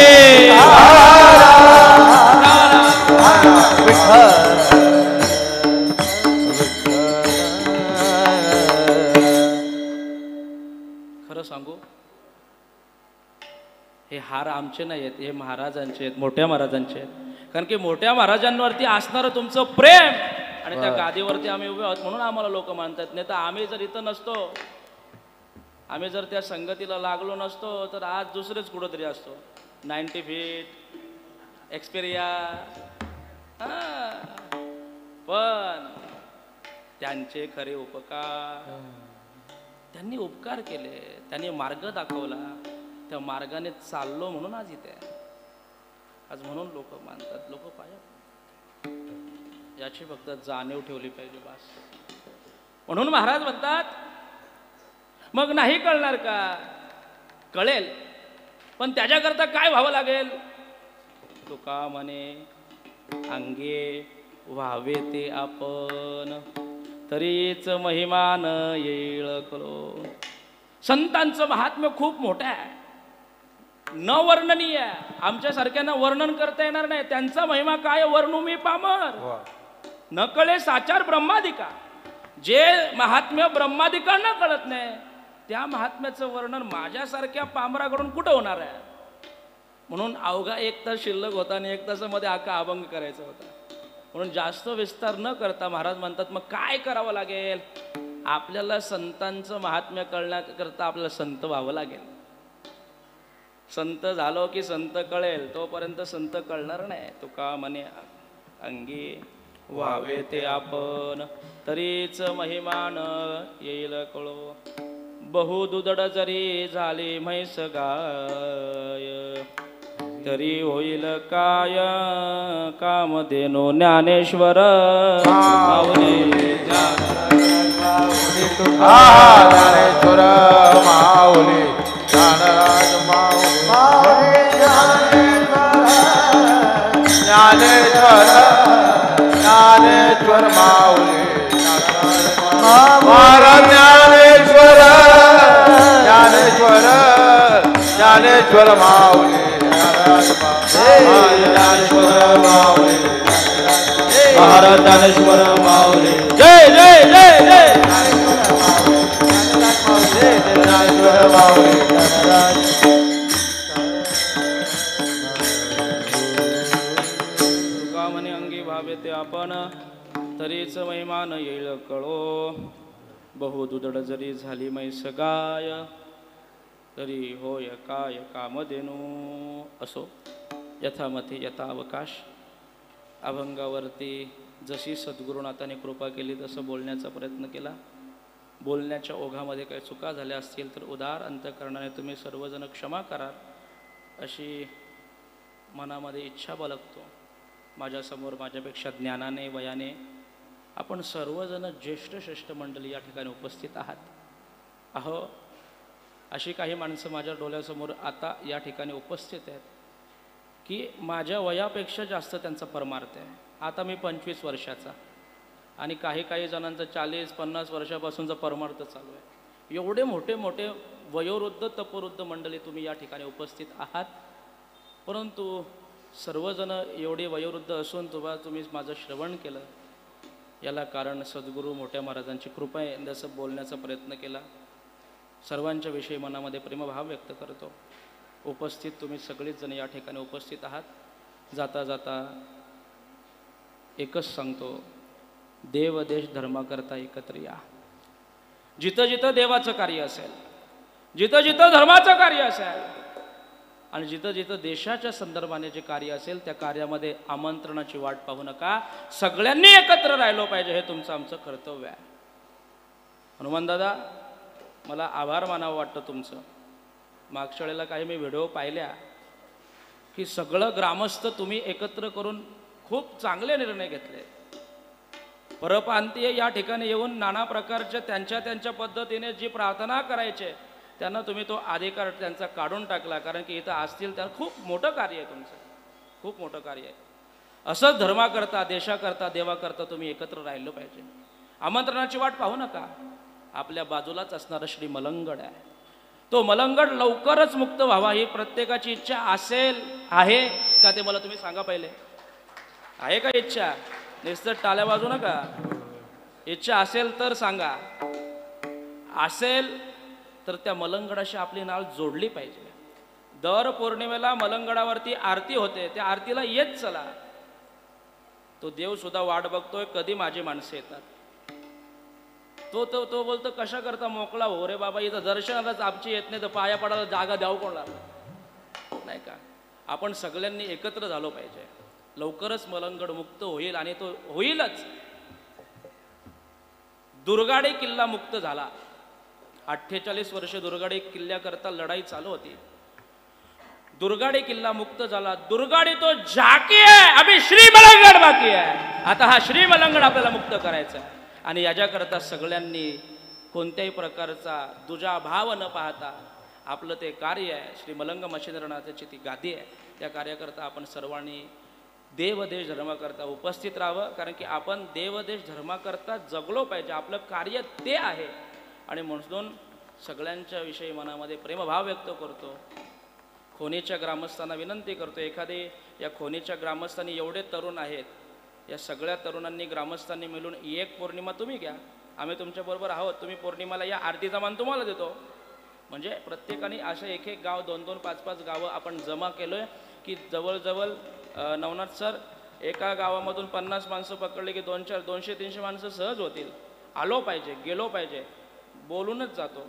खरं सांगू हे हार आमचे नाही आहेत, हे महाराजांचे आहेत, मोठ्या महाराजांचे आहेत. कारण की मोठ्या महाराजांवरती असणारं तुमचं प्रेम आणि त्या गादीवरती आम्ही उभे आहोत म्हणून आम्हाला लोक मानतात. नाही तर आम्ही जर इथं नसतो, आम्ही जर त्या संगतीला लागलो नसतो तर आज दुसरेच कुठंतरी असतो. 90 फीट एक्सपेरिया. पण त्यांचे खरे उपकार, त्यांनी उपकार केले, त्यांनी मार्ग दाखवला, त्या मार्गाने चाललो म्हणून आज इथे आहे. आज म्हणून लोक मानतात, लोक पाया, याची फक्त जाणीव ठेवली पाहिजे बस. म्हणून महाराज म्हणतात मग नाही कळणार का? कळेल, पण त्याच्याकरता काय व्हावं लागेल? तुका म्हणे अंगे व्हावे ते आपण, तरीच महिमान येईल कळो. संतांचं महात्म्य खूप मोठं आहे, न वर्णनीय आहे. आमच्या सारख्यांना वर्णन करता येणार नाही. त्यांचा महिमा काय वर्णू मी पामर, न कळे साचार ब्रह्मादिका. जे महात्म्य ब्रह्मादिकांना कळत नाही त्या महात्म्याचं वर्णन माझ्यासारख्या पामराकडून कुठं होणार आहे? म्हणून अवघा 1 तास शिल्लक होता आणि 1 तासामध्ये आका अभंग करायचा होता. म्हणून जास्त विस्तार न करता महाराज म्हणतात मग काय करावं लागेल? आपल्याला संतांचं महात्म्य कळण्याकरता आपल्याला संत व्हावं लागेल. संत झालो की संत कळेल, तोपर्यंत संत कळणार नाही. तुका म्हणे अंगी व्हावे ते आपण, तरीच महिमान येईल कळो. बहुदुधड जरी झाली म्हैस गाय, तरी होईल काय कामधेनो ज्ञानेश्वर माऊली. ज्ञानेश्वर माऊली ज्ञानराज माऊली ज्ञानेश्वर ज्ञानेश्वर माऊली महाराज ज्ञानेश्वर ज्ञानेश्वर ज्ञानेश्वर माऊली ज्ञानेश्वर माऊली महाराज ज्ञानेश्वर माऊली. जय जय जय जय. ज्ञानेश्वर माऊली तुका म्हणे अंगी व्हावे ते आपण, तरीच महिमान येईल कळो. बहुदुधड जरी झाली म्हैस गाय, तरी होय काय कामधेनू. असो, यथामती यथावकाश. अभंगावरती जशी सद्गुरुनाथाने कृपा केली तसं बोलण्याचा प्रयत्न केला. बोलण्याच्या ओघामध्ये काही चुका झाल्या असतील तर उदार अंतःकरणाने तुम्ही सर्वजण क्षमा कराल अशी मनामध्ये इच्छा बाळगतो. माझ्यासमोर माझ्यापेक्षा ज्ञानाने वयाने आपण सर्वजण ज्येष्ठ श्रेष्ठ मंडळी या ठिकाणी उपस्थित आहात. अहो, अशी काही माणसं माझ्या डोळ्यासमोर आता या ठिकाणी उपस्थित आहेत की माझ्या वयापेक्षा जास्त त्यांचा परमार्थ आहे. आता मी 25 वर्षाचा आणि काही जणांचं 40-50 वर्षापासूनचा परमार्थ चालू आहे. एवढे मोठे मोठे वयोवृद्ध तपवृद्ध मंडळी तुम्ही या ठिकाणी उपस्थित आहात, परंतु सर्वजण एवढे वयोवृद्ध असून तुम्ही माझं श्रवण केलं. याला कारण सद्गुरू मोठ्या महाराजांची कृपा आहे. जसं बोलण्याचा प्रयत्न केला, सर्वांच्या विषयी मनामध्ये प्रेमभाव व्यक्त करतो. उपस्थित तुम्ही सगळेच जण या ठिकाणी उपस्थित आहात. जाता जाता एकच सांगतो, देव देश धर्माकरता एकत्र या. जिथं जिथं देवाचं कार्य असेल, जिथं जिथं धर्माचं कार्य असेल, आणि जिथं जिथं देशाच्या संदर्भाने जे कार्य असेल त्या कार्यामध्ये आमंत्रणाची वाट पाहू नका. सगळ्यांनी एकत्र राहिलो पाहिजे, हे तुमचं आमचं कर्तव्य आहे. हनुमान दादा, मला आभार मानावं वाटतं तुमचं. मागच्या वेळेला काही मी व्हिडिओ पाहिल्या की सगळं ग्रामस्थ तुम्ही एकत्र करून खूप चांगले निर्णय घेतले. परप्रांतीय या ठिकाणी येऊन नाना प्रकारच्या त्यांच्या पद्धतीने जी प्रार्थना करायचे त्यांना तुम्ही तो अधिकार त्यांचा काढून टाकला. कारण की इथं असतील तर खूप मोठं कार्य आहे तुमचं, खूप मोठं कार्य आहे. असंच धर्माकरता, देशाकरता, देवाकरता तुम्ही एकत्र राहिलं पाहिजे. आमंत्रणाची वाट पाहू नका. आपल्या बाजूलाच असणारा श्री मलंगड आहे, तो मलंगड लवकरच मुक्त व्हावा ही प्रत्येकाची इच्छा असेल, आहे का ते मला तुम्ही सांगा पहिले. आहे का इच्छा? नुसतं टाळ्या वाजू नका. इच्छा असेल तर सांगा. असेल तर त्या मलंगडाशी आपली नाळ जोडली पाहिजे. दर पौर्णिमेला मलंगडावरती आरती होते, त्या आरतीला येत चला. तो देव सुद्धा वाट बघतोय कधी माझी माणसं येतात. तो बोलतो कशा करता मोकळा हो रे बाबा, इथं दर्शनालाच आमची येत नाही तर पाया पडायला जागा द्यावं कोणाला, नाही का? आपण सगळ्यांनी एकत्र झालो पाहिजे. लवकरच मलंगड मुक्त होईल आणि तो होईलच. दुर्गाडी किल्ला मुक्त झाला. 48 वर्ष दुर्गाडी किल्ल्याकरता लढाई चालू होती. दुर्गाडी किल्ला मुक्त झाला. दुर्गाडी तो झाकी आहे, अभी श्री मलंगड बाकी आहे. आता हा श्री मलंगड आपल्याला मुक्त करायचा आहे आणि याच्याकरता सगळ्यांनी कोणत्याही प्रकारचा दुजाभाव न पाहता आपलं ते कार्य आहे. श्री मलंग मच्छिंद्रनाथाची ती गादी आहे. त्या कार्याकरता आपण सर्वांनी देवदेश धर्माकरता उपस्थित राहावं. कारण की आपण देवदेश धर्माकरता जगलो पाहिजे, आपलं कार्य ते आहे. आणि म्हणून सगळ्यांच्या विषयी मनामध्ये प्रेमभाव व्यक्त करतो. खोनीच्या ग्रामस्थांना विनंती करतो, एखादे या खोनीच्या ग्रामस्थांनी एवढे तरुण आहेत, या सगळ्या तरुणांनी ग्रामस्थांनी मिळून एक पौर्णिमा तुम्ही घ्या, आम्ही तुमच्याबरोबर आहोत. तुम्ही पौर्णिमाला या, आरतीचा मान तुम्हाला देतो. म्हणजे प्रत्येकाने असे एक एक गाव, 2-2, 5-5 गावं आपण जमा केलो आहे की जवळजवळ नवनाथ सर एका गावामधून 50 माणसं पकडले की 200-300 माणसं सहज होतील. आलो पाहिजे, गेलो पाहिजे. बोलूनच जातो,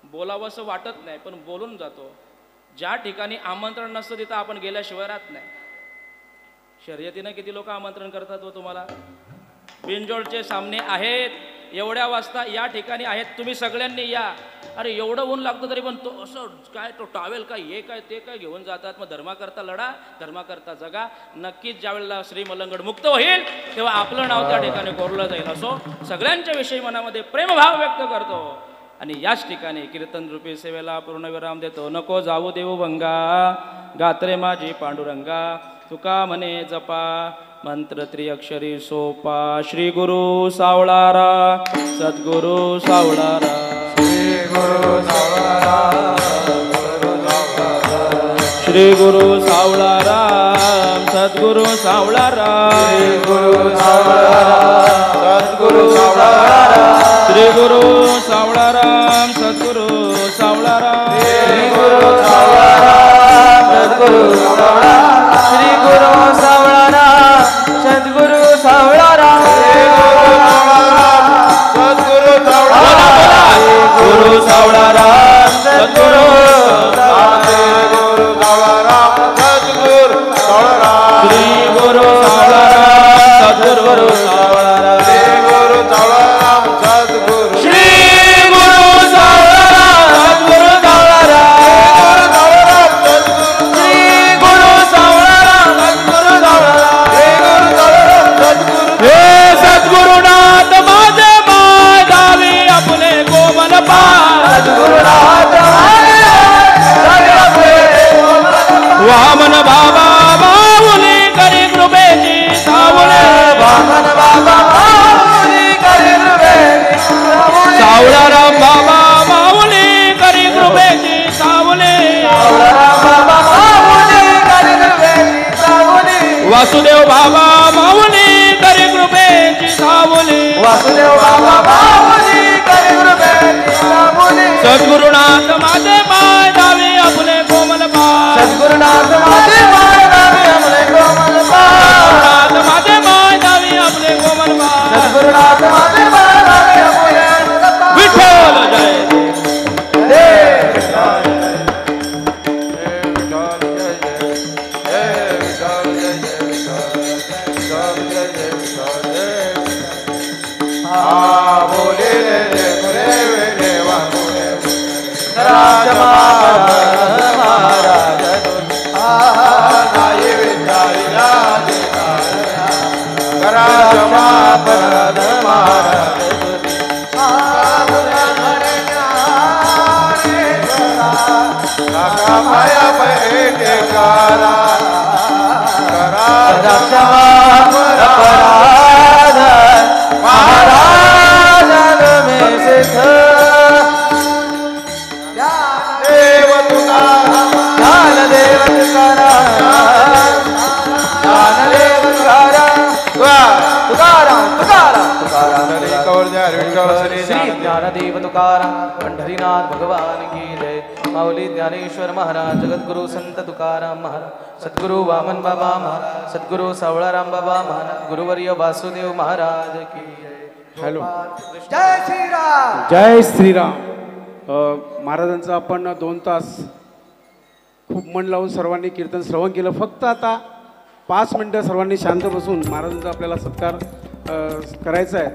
बोलावं असं वाटत नाही पण बोलून जातो. ज्या ठिकाणी आमंत्रण नसतं तिथं आपण गेल्याशिवाय राहत नाही. शर्यतीनं किती लोक आमंत्रण करतात व तुम्हाला. बिनजोडचे सामने आहेत, एवढ्या वाजता या ठिकाणी आहेत, तुम्ही सगळ्यांनी या. अरे एवढं ऊन लागतं तरी पण तो असं काय, तो टावेल काय, हे काय, ते काय घेऊन जातात. मग धर्माकरता लढा, धर्माकरता जगा. नक्कीच ज्यावेळेला श्री मलंगड मुक्त होईल तेव्हा आपलं नाव त्या ठिकाणी कोरलं जाईल. असो, सगळ्यांच्या विषयी मनामध्ये प्रेमभाव व्यक्त करतो आणि याच ठिकाणी कीर्तन रूपी सेवेला पूर्णविराम देतो. नको जाऊ देऊ भंगा, गात्रे माझी पांडुरंगा, तुका म्हणे जपा मंत्र त्रिअक्षरी सोपा. श्री गुरु सावळारा, सद्गुरु सावळारा, श्री गुरु सावळारा, श्री गुरु सावळारा, सद्गुरु सावळारा, श्री गुरु सावळारा, सद्गुरु सावळारा, श्री गुरु सावळारा, सद्गुरु सावळारा, श्री गुरु सावळारा, सद्गुरु सावळारा, श्री गुरु सावळारा, सद्गुरु सावळारा, सद्गुरु सावळारा, गुरु सावळारा, सद्गुरु श्री गुरु सावळारा, सद्गुरु सावळारा, श्री गुरु सावळारा, सद्गुरु, श्री गुरु सावळारा, सद्गुरु सावळारा, श्री गुरु सावळारा, सद्गुरु सावळारा, श्री गुरु सावळारा, सद्गुरु, हे सद्गुरुनाथ माझे माय गावी आपले कोमल पाय. सद्गुरुनाथ वामन बाबा माऊली करी कृपेची सावळे, वामन बाबा माऊली करी कृपेची सावळे, सावळाराम बाबा माऊली करी कृपेची सावळे, बाबा माऊली करी कृपेची सावळे, वासुदेव बाबा माऊली करी कृपेची सावळे, वासुदेव बाबा माऊली करी कृपेची सावळे, सद्गुरुनाथ माझे माय दावी आपले कोमल पाय, सद्गुरुनाथ माझे माय दावी आपले कोमल पाय, सद्गुरुनाथ माझे माय दावी आपले कोमल पाय. सद्गुरुनाथ माझे माय दावी आपले विठ्ठल जय देव, जय विठ्ठल. बोले रे रे देवा महाराज नाही विचारिला कराजमापद महाराज काका माया बैठे कारा अपराध महाराज में से देव तुकाराम ज्ञानदेव तुकाराम ज्ञानदेव तुकाराम तुकाराम तुकाराम तुकाराम श्री ज्ञानदेव तुकाराम पंढरीनाथ भगवान की जय माऊली ज्ञानेश्वर महाराज जगद्गुरु संत तुकाराम महाराज सद्गुरु वामन बाबा महाराज सद्गुरु सावळाराम बाबा महाराज गुरुवर्य वासुदेव महाराज की जय. हॅलो. जय श्रीराम. जय श्रीराम. महाराजांचं आपण 2 तास खूप मन लावून सर्वांनी कीर्तन श्रवण केलं. फक्त आता 5 मिनटं सर्वांनी शांत बसून महाराजांचा आपल्याला सत्कार करायचा आहे.